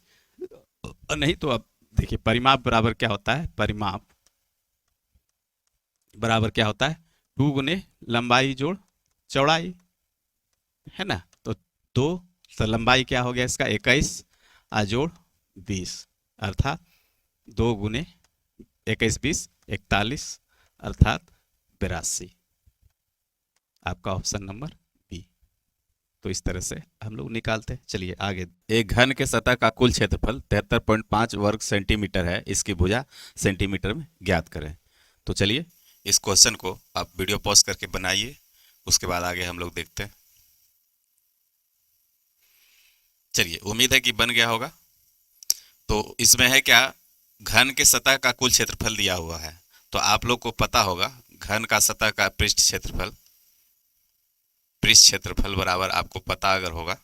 नहीं तो अब देखिए परिमाप बराबर क्या होता है, परिमाप बराबर क्या होता है 2 गुने लंबाई जोड़ चौड़ाई, है ना। तो 2, तो लंबाई क्या हो गया इसका 21 और जोड़ 20, अर्थात 2 गुने 21 20 41, अर्थात 82, आपका ऑप्शन नंबर बी। तो इस तरह से हम लोग निकालते हैं। चलिए आगे। एक घन के सतह का कुल क्षेत्रफल 73.5 वर्ग सेंटीमीटर है, इसकी भुजा सेंटीमीटर में ज्ञात करें। तो चलिए इस क्वेश्चन को आप वीडियो पॉज करके बनाइए, उसके बाद आगे हम लोग देखते हैं। चलिए उम्मीद है कि बन गया होगा। तो इसमें है क्या, घन के सतह का कुल क्षेत्रफल दिया हुआ है, तो आप लोग को पता होगा घन का सतह का पृष्ठ क्षेत्रफल, पृष्ठ क्षेत्रफल बराबर आपको पता अगर होगा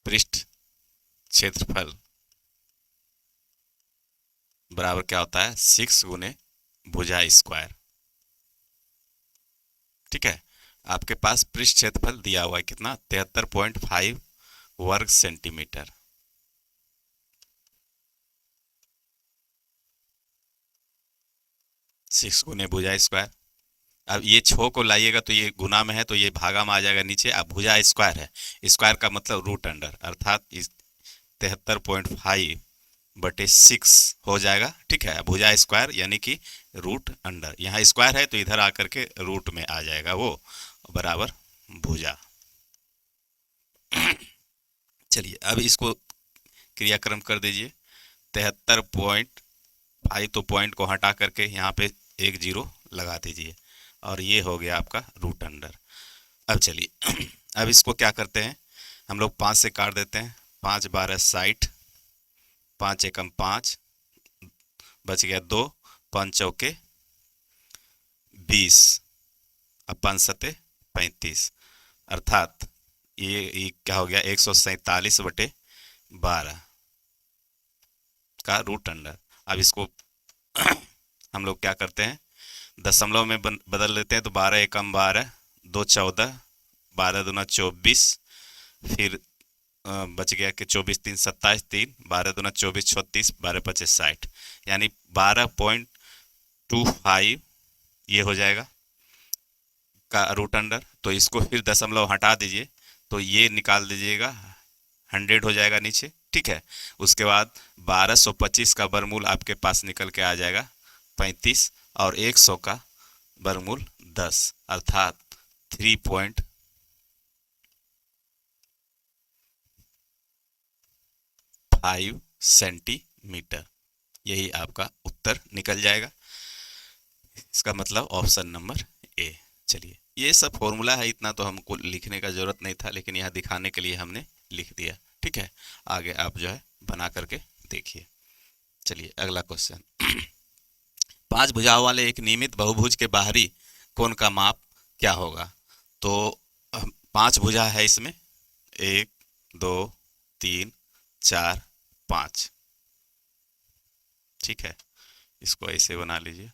पृष्ठ क्षेत्रफल बराबर क्या होता है 6 गुने भुजा स्क्वायर, ठीक है। आपके पास पृष्ठ क्षेत्रफल दिया हुआ है कितना 73.5 वर्ग सेंटीमीटर, 6 गुने भुजा स्क्वायर। अब ये 6 को लाइएगा तो ये गुना में है तो ये भागा में आ जाएगा नीचे। अब भुजा स्क्वायर है, स्क्वायर का मतलब रूट अंडर, अर्थात 73.5 बटे 6 हो जाएगा, ठीक है। भुजा स्क्वायर यानी कि रूट अंडर, यहाँ स्क्वायर है तो इधर आकर के रूट में आ जाएगा वो, बराबर भुजा। चलिए अब इसको क्रियाक्रम कर दीजिए। 73.5, तो पॉइंट को हटा करके यहाँ पे एक जीरो लगा दीजिए और ये हो गया आपका रूट अंडर। अब चलिए अब इसको क्या करते हैं, हम लोग 5 से काट देते हैं, 5 12 60, 5 एकम 5, बच गया 2, 5 चौके 20, अब 5 सते 35, अर्थात ये क्या हो गया 147 बटे 12 का रूट अंडर। अब इसको हम लोग क्या करते हैं, दशमलव में बदल लेते हैं, तो 12 एकम 12, दो 14, 12 दूना 24, फिर बच गया कि 24 3 27, 3 12 दूना 24 36, 12 25 60, यानी 12.25 ये हो जाएगा का रूट अंडर। तो इसको फिर दशमलव हटा दीजिए, तो ये निकाल दीजिएगा, 100 हो जाएगा नीचे, ठीक है। उसके बाद 1225 का वर्गमूल आपके पास निकल के आ जाएगा 35, और 100 का वर्गमूल 10, अर्थात 3.5 सेंटीमीटर। यही आपका उत्तर निकल जाएगा। इसका मतलब ऑप्शन नंबर ए। चलिए, ये सब फॉर्मूला है, इतना तो हमको लिखने का जरूरत नहीं था, लेकिन यहाँ दिखाने के लिए हमने लिख दिया, ठीक है। आगे आप जो है बना करके देखिए। चलिए अगला क्वेश्चन। 5 भुजाओं वाले एक नियमित बहुभुज के बाहरी कोण का माप क्या होगा? तो 5 भुजा है इसमें, 1 2 3 4 5, ठीक है। इसको ऐसे बना लीजिए,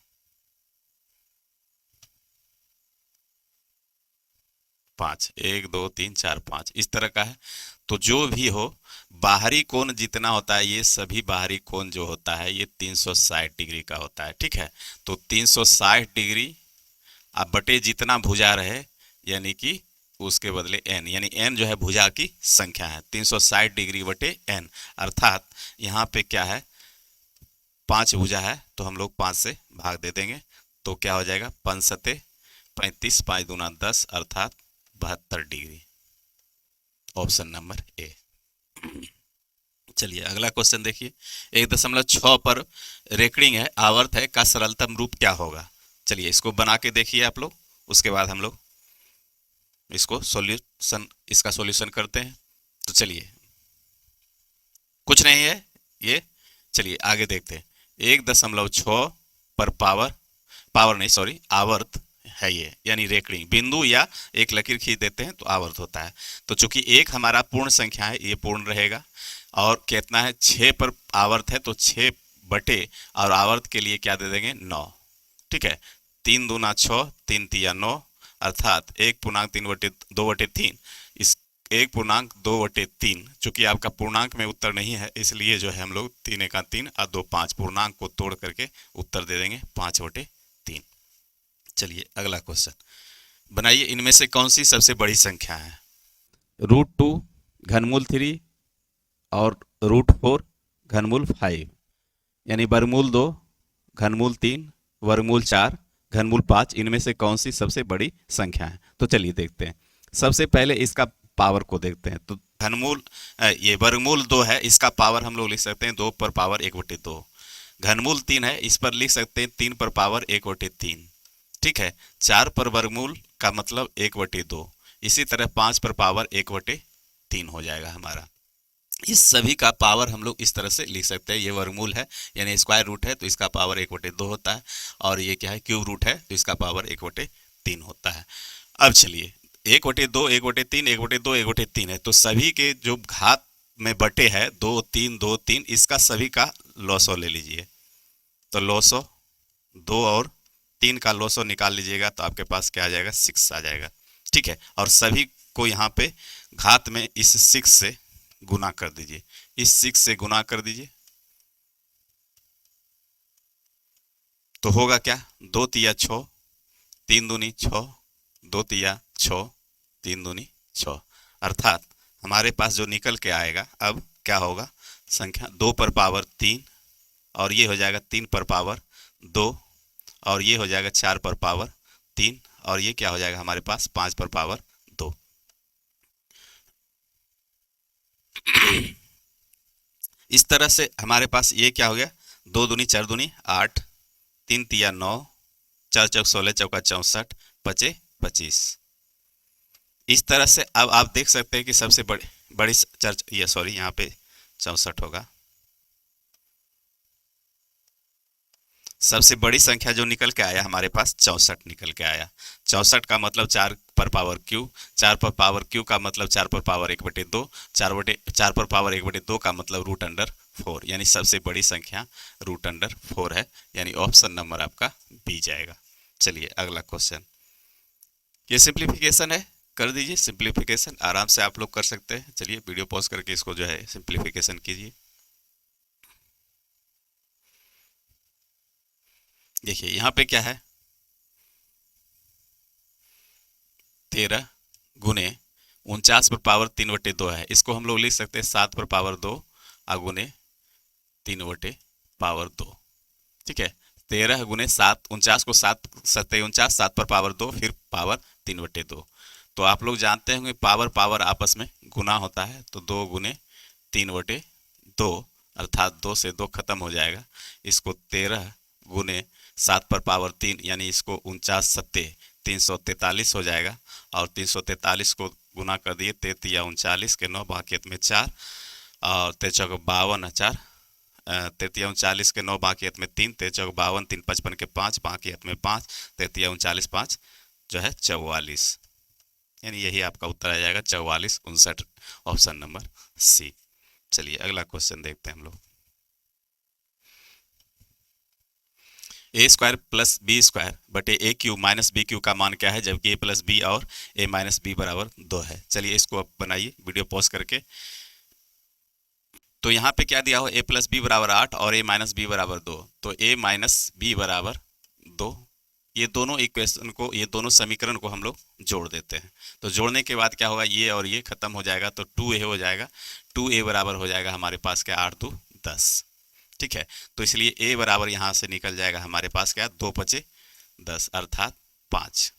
5 1 2 3 4 5 इस तरह का है। तो जो भी हो, बाहरी कोण जितना होता है, ये सभी बाहरी कोण जो होता है ये 360 डिग्री का होता है, ठीक है। तो 360 डिग्री अब बटे जितना भुजा रहे, यानी कि उसके बदले n, यानी n जो है भुजा की संख्या है, 360 डिग्री बटे n, अर्थात यहाँ पे क्या है, 5 भुजा है तो हम लोग 5 से भाग दे देंगे, तो क्या हो जाएगा, 5 सते 35, 5 दूना 10, अर्थात 72 डिग्री। Option number A. चलिए अगला क्वेश्चन देखिए। 1.6 पर रेकरिंग है, आवर्त है का सरलतम रूप क्या होगा? चलिए इसको बना के देखिए आप लोग, उसके बाद हम लोग इसका सॉल्यूशन करते हैं। तो चलिए, कुछ नहीं है ये, चलिए आगे देखते हैं। 1.6 पर पावर नहीं सॉरी आवर्त है ये, यानी रेकरिंग बिंदु या एक लकीर खींच देते हैं तो आवर्त होता है। तो चूंकि एक हमारा पूर्ण संख्या है, ये पूर्ण रहेगा, और कितना है 6 पर आवर्त है, तो 6 बटे और आवर्त के लिए क्या दे देंगे 9, ठीक है। 3 दूना 6, 3 तिया 9, अर्थात 1.3/2/3, इस 1.2/3, चूंकि आपका पूर्णांक में उत्तर नहीं है, इसलिए जो है हम लोग 3 एका 3 और 2 5 पूर्णांक को तोड़ करके उत्तर दे देंगे 5/3। चलिए अगला क्वेश्चन बनाइए। इनमें से कौन सी सबसे बड़ी संख्या है? √2 घनमूल 3 और √4 घनमूल 5, यानी वर्गमूल 2 घनमूल 3 वर्गमूल 4 घनमूल 5, इनमें से कौन सी सबसे बड़ी संख्या है? तो चलिए देखते हैं। सबसे पहले इसका पावर को देखते हैं। तो घनमूल ये वर्गमूल 2 है, इसका पावर हम लोग लिख सकते हैं 2 पर पावर 1/2। घनमूल 3 है, इस पर लिख सकते हैं 3 पर पावर 1/3, ठीक है। 4 पर वर्गमूल का मतलब 1/2, इसी तरह 5 पर पावर 1/3 हो जाएगा हमारा। इस सभी का पावर हम लोग इस तरह से लिख सकते हैं। ये वर्गमूल है, यानी स्क्वायर रूट है, तो इसका पावर 1/2 होता है, और ये क्या है, क्यूब रूट है, तो इसका पावर 1/3 होता है। अब चलिए 1/2 1/3 1/2 1/3 है, तो सभी के जो घात में बटे है 2 3 2 3, इसका सभी का लॉसो ले लीजिए। तो लॉसो 2 और 3 का लॉसो निकाल लीजिएगा, तो आपके पास क्या आ जाएगा, 6 आ जाएगा, ठीक है। और सभी को यहाँ पे घात में इस 6 से गुना कर दीजिए, इस 6 से गुना कर दीजिए, तो होगा क्या, 2 तिया 6, 3 दूनी 6, 2 तिया 6, 3 दूनी 6, अर्थात हमारे पास जो निकल के आएगा अब क्या होगा, संख्या 2 पर पावर 3, और ये हो जाएगा 3 पर पावर 2, और ये हो जाएगा 4 पर पावर 3, और ये क्या हो जाएगा हमारे पास 5 पर पावर 2। इस तरह से हमारे पास ये क्या हो गया, 2 दूनी 4 दूनी 8, 3 तिया 9, 4 चौक 16, चौका 64, 5 25। इस तरह से अब आप देख सकते हैं कि सबसे बड़ी ये सॉरी यहाँ पे 64 होगा। सबसे बड़ी संख्या जो निकल के आया हमारे पास 64 निकल के आया। 64 का मतलब 4 पर पावर क्यू, 4 पर पावर क्यू का मतलब 4 पर पावर 1/2, 4 पर पावर 1/2 का मतलब √4, यानी सबसे बड़ी संख्या √4 है, यानी ऑप्शन नंबर आपका बी जाएगा। चलिए अगला क्वेश्चन। ये सिंप्लीफिकेशन है, कर दीजिए सिंप्लीफिकेशन, आराम से आप लोग कर सकते हैं। चलिए वीडियो पॉज करके इसको जो है सिंप्लीफिकेशन कीजिए। देखिए यहाँ पे क्या है, 13 गुने 49/3/2 है। इसको हम लोग लिख सकते हैं 7/2 गुने 3/2। ठीक है, 13 गुने 7, 49 को 7 7/2 फिर पावर 3/2। तो आप लोग जानते होंगे पावर पावर आपस में गुना होता है, तो 2 गुने 3/2 अर्थात 2 से 2 खत्म हो जाएगा। इसको 13 गुने 7/3 यानी इसको 49 343 हो जाएगा। और 343 को गुना कर दिए 33 के 9 बाकियत में 4 और 53 4 33 के 9 बाकियत में 3 53 3 55 के 5 बाकियत में 5 33 5 जो है 44, यानी यही आपका उत्तर आ जाएगा 44 59, ऑप्शन नंबर सी। चलिए अगला क्वेश्चन देखते हैं हम लोग। a² + b² - b³ का मान क्या है, जबकि a+b और a-b बराबर 2 है। चलिए इसको अब बनाइए वीडियो पॉज करके। तो यहाँ पे क्या दिया हो, a+b बराबर 8 और a-b बराबर 2, तो a-b बराबर 2। ये दोनों इक्वेशन को, ये दोनों समीकरण को हम लोग जोड़ देते हैं। तो जोड़ने के बाद क्या होगा, ये और ये खत्म हो जाएगा तो 2a हो जाएगा। 2a बराबर हो जाएगा हमारे पास क्या, 8 2 10। ठीक है, तो इसलिए a बराबर यहाँ से निकल जाएगा हमारे पास क्या, 2 5 10 अर्थात 5।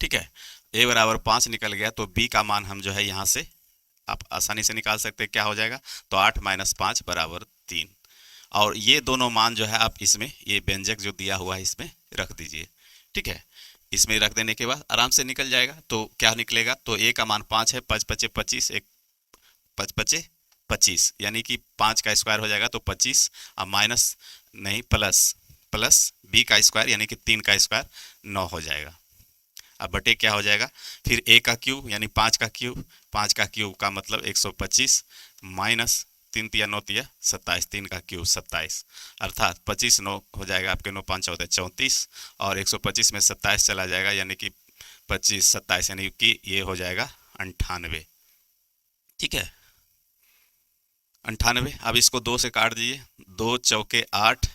ठीक है, a बराबर 5 निकल गया, तो b का मान हम जो है यहाँ से आप आसानी से निकाल सकते हैं। क्या हो जाएगा, तो 8 - 5 बराबर 3। और ये दोनों मान जो है आप इसमें, ये व्यंजक जो दिया हुआ है इसमें रख दीजिए। ठीक है, इसमें रख देने के बाद आराम से निकल जाएगा। तो क्या निकलेगा, तो a का मान 5 है, 5 5 25, 5 5 25 यानी कि 5 का स्क्वायर हो जाएगा तो 25, अब माइनस नहीं प्लस b का स्क्वायर यानी कि 3 का स्क्वायर 9 हो जाएगा। अब बटे क्या हो जाएगा, फिर a का क्यूब यानी 5 का क्यूब, 5 का क्यूब का मतलब 125 माइनस 3 तिया 9 तिया 27, 3 का क्यूब 27 अर्थात 25 9 हो जाएगा आपके, 9 5 14 34 और 125 में 27 चला जाएगा यानी कि 25 27 यानी कि ये हो जाएगा 98। ठीक है, 98। अब इसको 2 से काट दीजिए, 2 चौके 8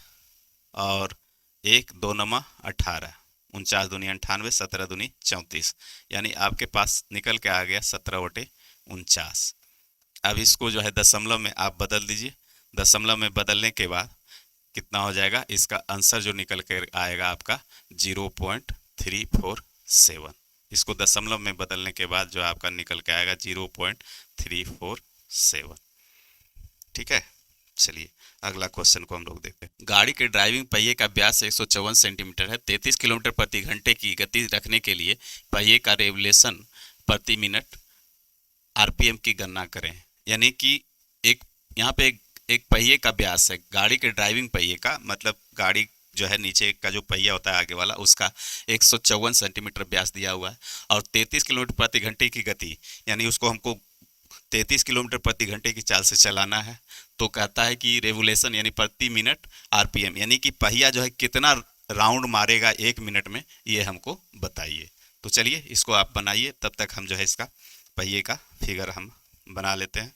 और 1 2 नमा 18, 49 दूनी 98, 17 दूनी 34, यानी आपके पास निकल के आ गया 17/49। अब इसको जो है दशमलव में आप बदल दीजिए। दशमलव में बदलने के बाद कितना हो जाएगा, इसका आंसर जो निकल कर आएगा आपका 0.347। इसको दशमलव में बदलने के बाद जो आपका निकल के आएगा 0.347। ठीक है, चलिए अगला क्वेश्चन को हम लोग देखते हैं। गाड़ी के ड्राइविंग पहिए का व्यास 154 सेंटीमीटर है। 33 किलोमीटर प्रति घंटे की गति रखने के लिए पहिए का रेवोल्यूशन प्रति मिनट आरपीएम की गणना करें। यानी कि एक यहाँ पे एक पहिए का व्यास है, गाड़ी के ड्राइविंग पहिए का मतलब गाड़ी जो है नीचे का जो पहिया होता है आगे वाला, उसका 154 सेंटीमीटर व्यास दिया हुआ है और 33 किलोमीटर प्रति घंटे की गति यानी उसको हमको 33 किलोमीटर प्रति घंटे की चाल से चलाना है। तो कहता है कि रेवोल्यूशन यानी प्रति मिनट आरपीएम यानी कि पहिया जो है कितना राउंड मारेगा 1 मिनट में, ये हमको बताइए। तो चलिए इसको आप बनाइए, तब तक हम जो है इसका पहिए का फिगर हम बना लेते हैं।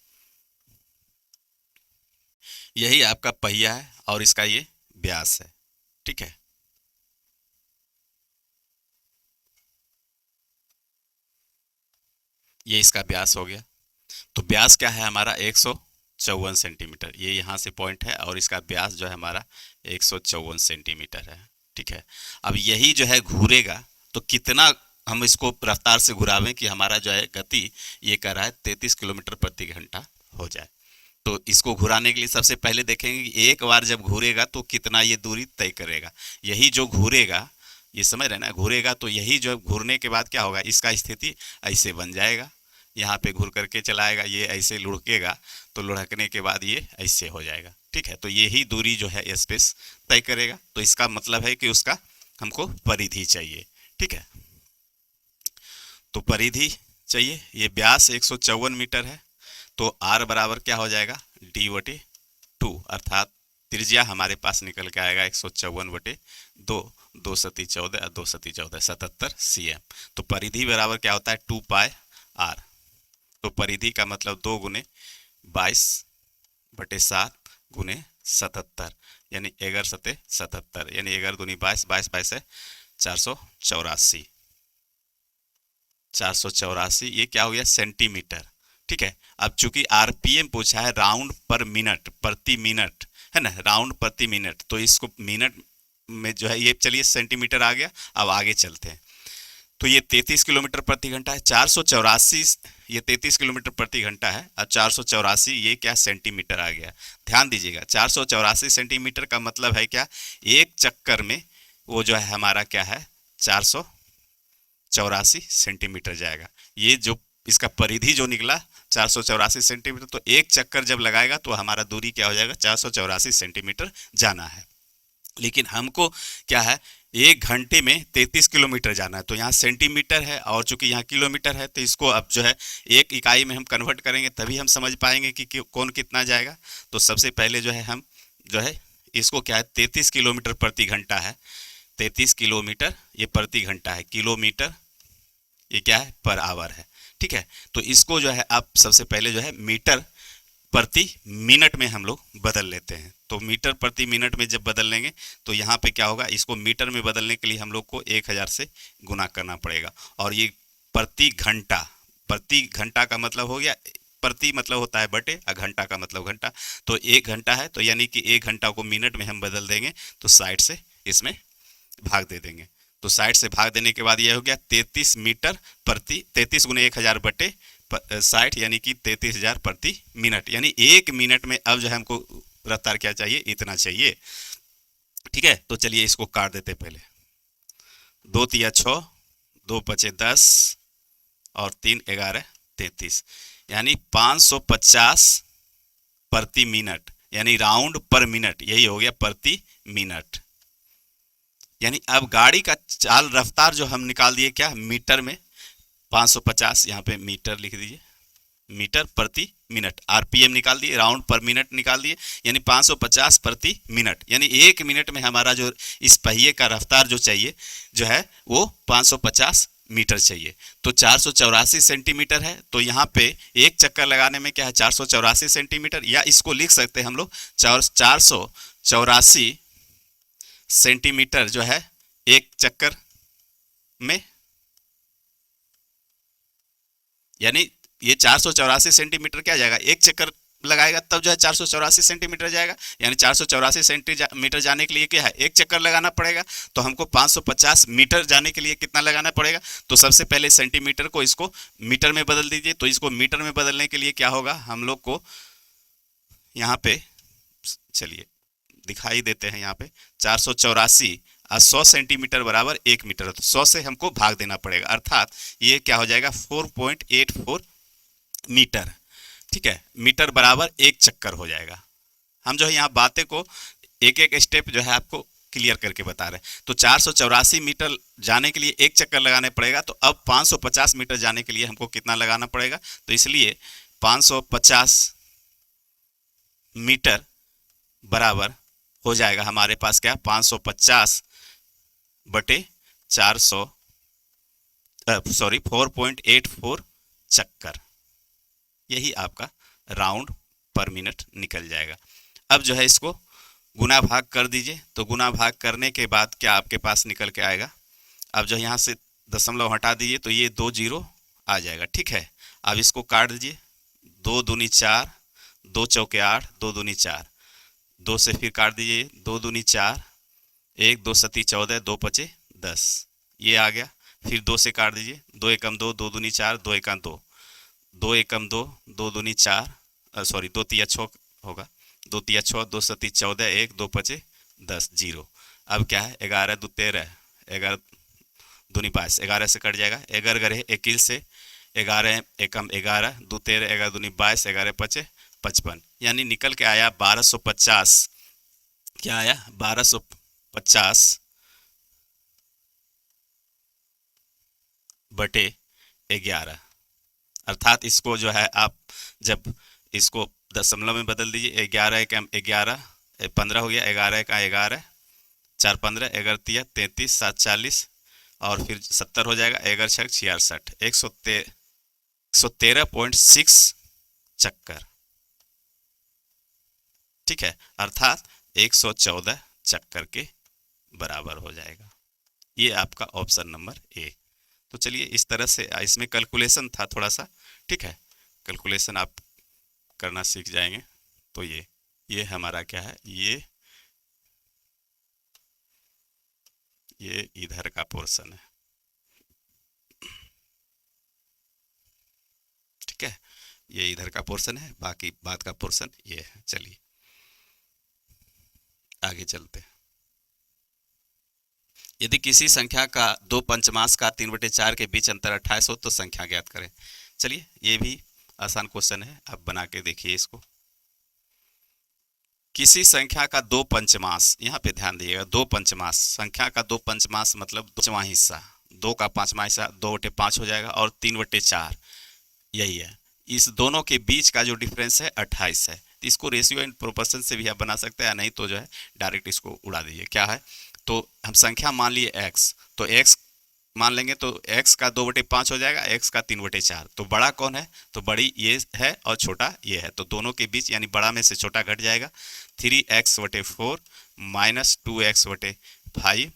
यही आपका पहिया है और इसका ये व्यास है। ठीक है, ये इसका व्यास हो गया। तो व्यास क्या है हमारा 154 सेंटीमीटर, ये यहाँ से पॉइंट है और इसका व्यास जो है हमारा 154 सेंटीमीटर है। ठीक है, अब यही जो है घूरेगा तो कितना हम इसको रफ्तार से घुरावें कि हमारा जो है गति ये कर रहा है 33 किलोमीटर प्रति घंटा हो जाए। तो इसको घुराने के लिए सबसे पहले देखेंगे कि एक बार जब घूरेगा तो कितना ये दूरी तय करेगा। यही जो घूरेगा, ये समझ रहे ना, घूरेगा तो यही जो घूरने के बाद क्या होगा, इसका स्थिति ऐसे बन जाएगा। यहाँ पे घूर करके चलाएगा, ये ऐसे लुढ़केगा तो लुढ़कने के बाद ये ऐसे हो जाएगा। ठीक है, तो यही दूरी जो है स्पेस तय करेगा। तो इसका मतलब है कि उसका हमको परिधि चाहिए। ठीक है, तो परिधि चाहिए, ये व्यास 154 मीटर है तो r बराबर क्या हो जाएगा, d/2 अर्थात त्रिज्या हमारे पास निकल के आएगा 154/2, 2 × 14 और 2 × 14 77 cm। तो परिधि बराबर क्या होता है 2πr। तो परिधि का मतलब 2 × 22/7 × 77 यानी 11×7 77 यानी 11×2 = 22, 22 है 484। 484 ये क्या हो गया सेंटीमीटर। ठीक है, अब चूंकि आरपीएम पूछा है राउंड पर मिनट, प्रति मिनट है ना, राउंड प्रति मिनट, तो इसको मिनट में जो है ये चलिए सेंटीमीटर आ गया। अब आगे चलते हैं। तो ये 33 किलोमीटर प्रति घंटा है। 484 ये 33 किलोमीटर प्रति घंटा है और 484 ये क्या सेंटीमीटर आ गया। ध्यान दीजिएगा 484 सेंटीमीटर का मतलब है क्या, एक चक्कर में वो जो है हमारा क्या है 484 सेंटीमीटर जाएगा। ये जो इसका परिधि जो निकला 484 सेंटीमीटर, तो एक चक्कर जब लगाएगा तो हमारा दूरी क्या हो जाएगा 484 सेंटीमीटर जाना है। लेकिन हमको क्या है एक घंटे में 33 किलोमीटर जाना है, तो यहाँ सेंटीमीटर है और चूंकि यहाँ किलोमीटर है तो इसको अब जो है एक इकाई में हम कन्वर्ट करेंगे तभी हम समझ पाएंगे कि कौन कितना जाएगा। तो सबसे पहले जो है हम जो है इसको क्या है 33 किलोमीटर प्रति घंटा है, 33 किलोमीटर ये प्रति घंटा है, किलोमीटर ये क्या है पर आवर है। ठीक है, तो इसको जो है आप सबसे पहले जो है मीटर प्रति मिनट में हम लोग बदल लेते हैं। तो मीटर प्रति मिनट में जब बदल लेंगे तो यहाँ पे क्या होगा, इसको मीटर में बदलने के लिए हम लोग को 1000 से गुना करना पड़ेगा। और ये प्रति घंटा, प्रति घंटा का मतलब हो गया, प्रति मतलब होता है बटे और घंटा का मतलब घंटा, तो 1 घंटा है तो यानी कि 1 घंटा को मिनट में हम बदल देंगे तो 60 से इसमें भाग दे देंगे। तो 60 से भाग देने के बाद यह हो गया 33 मीटर प्रति 33 × 1000 बटे 60 यानी कि 33,000 प्रति मिनट, यानी 1 मिनट में अब जो है हमको रफ्तार क्या चाहिए, इतना चाहिए। ठीक है, तो चलिए इसको काट देते पहले। 2 × 3 = 6, 2 × 5 = 10 और 3 × 11 = 33 यानी 550 प्रति मिनट, यानी राउंड पर मिनट, यही हो गया प्रति मिनट। यानी अब गाड़ी का चाल रफ्तार जो हम निकाल दिए क्या मीटर में 550, यहाँ पे मीटर लिख दीजिए, मीटर प्रति मिनट, आरपीएम निकाल दिए, राउंड पर मिनट निकाल दिए, यानी 550 प्रति मिनट, यानी 1 मिनट में हमारा जो इस पहिए का रफ्तार जो चाहिए जो है वो 550 मीटर चाहिए। तो 484 सेंटीमीटर है, तो यहाँ पे एक चक्कर लगाने में क्या है 484 सेंटीमीटर, या इसको लिख सकते हैं हम लोग 484 सेंटीमीटर जो है एक चक्कर में, यानी ये 484 सेंटीमीटर क्या जाएगा, एक चक्कर लगाएगा तब जो है 484 सेंटीमीटर जाएगा। यानी 484 सेंटीमीटर जाने के लिए क्या है एक चक्कर लगाना पड़ेगा, तो हमको 550 मीटर जाने के लिए कितना लगाना पड़ेगा। तो सबसे पहले सेंटीमीटर को इसको मीटर में बदल दीजिए। तो इसको मीटर में बदलने के लिए क्या होगा, हम लोग को यहाँ पे चलिए दिखाई देते हैं, यहाँ पे 484 और 100 सेंटीमीटर बराबर 1 मीटर है, तो 100 से हमको भाग देना पड़ेगा, अर्थात ये क्या हो जाएगा 4.84 मीटर। ठीक है, मीटर बराबर एक चक्कर हो जाएगा। हम जो है यहाँ बातें को एक एक स्टेप जो है आपको क्लियर करके बता रहे हैं। तो 484 मीटर जाने के लिए एक चक्कर लगाने पड़ेगा, तो अब 550 मीटर जाने के लिए हमको कितना लगाना पड़ेगा, तो इसलिए 550 मीटर बराबर हो जाएगा हमारे पास क्या 550 बटे 4.84 चक्कर, यही आपका राउंड पर मिनट निकल जाएगा। अब जो है इसको गुना भाग कर दीजिए। तो गुना भाग करने के बाद क्या आपके पास निकल के आएगा, अब जो यहाँ से दशमलव हटा दीजिए तो ये 2 0 आ जाएगा। ठीक है, अब इसको काट दीजिए, 2 दूनी 4, 2 चौके 8, 2 दूनी 4, 2 से फिर काट दीजिए, 2 दूनी 4, 1 2 सती 14, 2 पचे 10, ये आ गया। फिर 2 से काट दीजिए, 2 एकम 2, 2 दूनी 4, 2 एकम 2, 2 एकम 2, 2 दूनी 4, सॉरी 2 तिया 6 होगा, 2 तिया 6, 2 सती 14, 1 2 पचे 10 0। अब क्या है 11 2 13, 11 दूनी 22, 11 से कट जाएगा, 11 गरे 21 से, 11 एकम 11, 2 13, 11 दूनी 22, 11 पचे 55, यानी निकल के आया 1250। क्या आया 1250 बटे 11, अर्थात इसको जो है आप जब इसको दशमलव में बदल दीजिए, 11 एकम 11, 15 हो गया, 11 का 11, 4 15, 11 तिया 33, 7 40 और फिर 70 हो जाएगा, 11 छः 66, 113.6 चक्कर। ठीक है, अर्थात 114 चक्कर के बराबर हो जाएगा। ये आपका ऑप्शन नंबर ए। तो चलिए इस तरह से, इसमें कैलकुलेशन था थोड़ा सा, ठीक है, कैलकुलेशन आप करना सीख जाएंगे। तो ये हमारा क्या है, ये इधर का पोर्शन है, ठीक है, ये इधर का पोर्शन है, बाकी बाद का पोर्शन ये है। चलिए आगे चलते हैं। यदि किसी संख्या का 2 पंचमांश का 3/4 के बीच अंतर 28 हो तो संख्या ज्ञात करें। चलिए ये भी आसान क्वेश्चन है, आप बना के देखिए इसको। किसी संख्या का 2 पंचमांश, यहाँ पे ध्यान दिएगा, 2 पंचमांश, संख्या का 2 पंचमांश मतलब 5वां हिस्सा, 2 का 5वां हिस्सा 2/5 हो जाएगा और 3/4 यही है। इस दोनों के बीच का जो डिफरेंस है 28 है। तो इसको रेशियो एंड प्रोपोर्शन से भी आप बना सकते हैं, नहीं तो जो है डायरेक्ट इसको उड़ा दीजिए। क्या है, तो हम संख्या मान लिए x, तो x मान लेंगे तो x का 2/5 हो जाएगा, x का 3/4। तो बड़ा कौन है, तो बड़ी ये है और छोटा ये है, तो दोनों के बीच यानी बड़ा में से छोटा घट जाएगा। 3x/4 माइनस 2x/5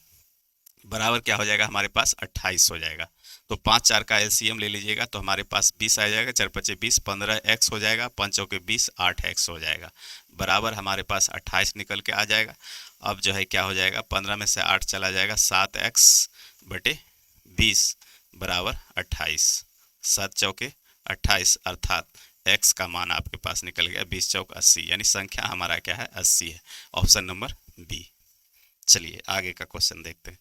बराबर क्या हो जाएगा, हमारे पास 28 हो जाएगा। तो 5 4 का एलसीएम ले लीजिएगा तो हमारे पास 20 आ जाएगा, 4 5 20, 15x हो जाएगा, 5 चौके 20, 8x हो जाएगा, बराबर हमारे पास 28 निकल के आ जाएगा। अब जो है क्या हो जाएगा, 15 में से 8 चला जाएगा, 7x/20 बराबर 28, 7 चौके 28, अर्थात x का मान आपके पास निकल गया 20 चौक 80, यानी संख्या हमारा क्या है, 80 है, ऑप्शन नंबर बी। चलिए आगे का क्वेश्चन देखते हैं।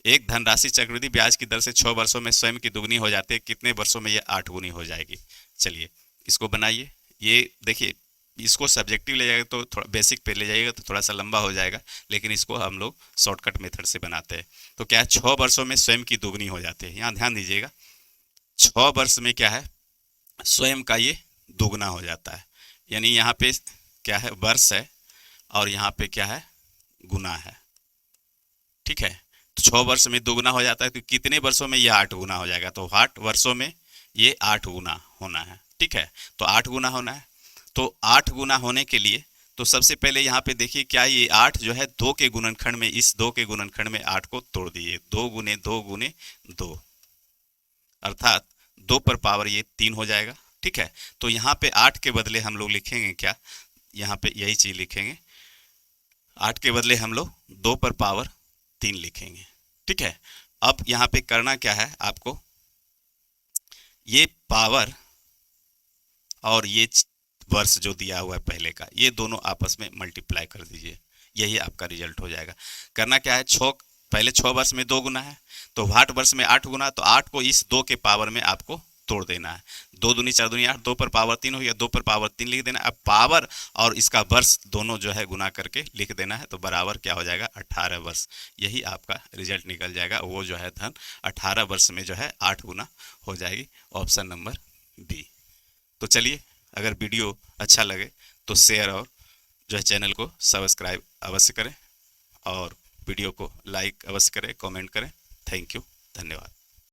एक धनराशि चक्रवृद्धि ब्याज की दर से 6 वर्षों में स्वयं की दुगनी हो जाती है, कितने वर्षों में ये 8 गुनी हो जाएगी। चलिए इसको बनाइए। ये देखिए, इसको सब्जेक्टिव ले जाएगा तो थोड़ा बेसिक पे ले जाइएगा तो थोड़ा सा लंबा हो जाएगा, लेकिन इसको हम लोग शॉर्टकट मेथड से बनाते हैं। तो क्या है, 6 वर्षों में स्वयं की दुगनी हो जाती है। यहाँ ध्यान दीजिएगा, 6 वर्ष में क्या है, स्वयं का ये दुगना हो जाता है, यानी यहाँ पे क्या है, वर्ष है और यहाँ पे क्या है, गुना है। ठीक है, तो 6 वर्ष में दुगना हो जाता है, तो कितने वर्षों में ये 8 गुना हो जाएगा, तो 8 वर्षों में ये 8 गुना होना है। ठीक है, तो 8 गुना होना है। तो 8 गुना होने के लिए तो सबसे पहले यहाँ पे देखिए, क्या ये 8 जो है 2 के गुणनखंड में, इस 2 के गुणनखंड में 8 को तोड़ दिए, 2 गुने 2 गुने 2, अर्थात 2 पर पावर ये 3 हो जाएगा। ठीक है, तो यहाँ पे 8 के बदले हम लोग लिखेंगे क्या, यहाँ पे यही चीज लिखेंगे, 8 के बदले हम लोग 2 पर पावर 3 लिखेंगे। ठीक है, अब यहाँ पे करना क्या है आपको, ये पावर और ये वर्ष जो दिया हुआ है पहले का, ये दोनों आपस में मल्टीप्लाई कर दीजिए, यही आपका रिजल्ट हो जाएगा। करना क्या है, 6 पहले 6 वर्ष में 2 गुना है, तो 8 वर्ष में 8 गुना, तो 8 को इस 2 के पावर में आपको तोड़ देना है। 2 दूनी 4 दूनी 8, 2 पर पावर 3 हो गया, 2 पर पावर 3 लिख देना। अब पावर और इसका वर्ष दोनों जो है गुना करके लिख देना है, तो बराबर क्या हो जाएगा, 18 वर्ष। यही आपका रिजल्ट निकल जाएगा, वो जो है धन 18 वर्ष में जो है 8 गुना हो जाएगी, ऑप्शन नंबर बी। तो चलिए, अगर वीडियो अच्छा लगे तो शेयर और जो है चैनल को सब्सक्राइब अवश्य करें और वीडियो को लाइक अवश्य करें, कमेंट करें। थैंक यू, धन्यवाद।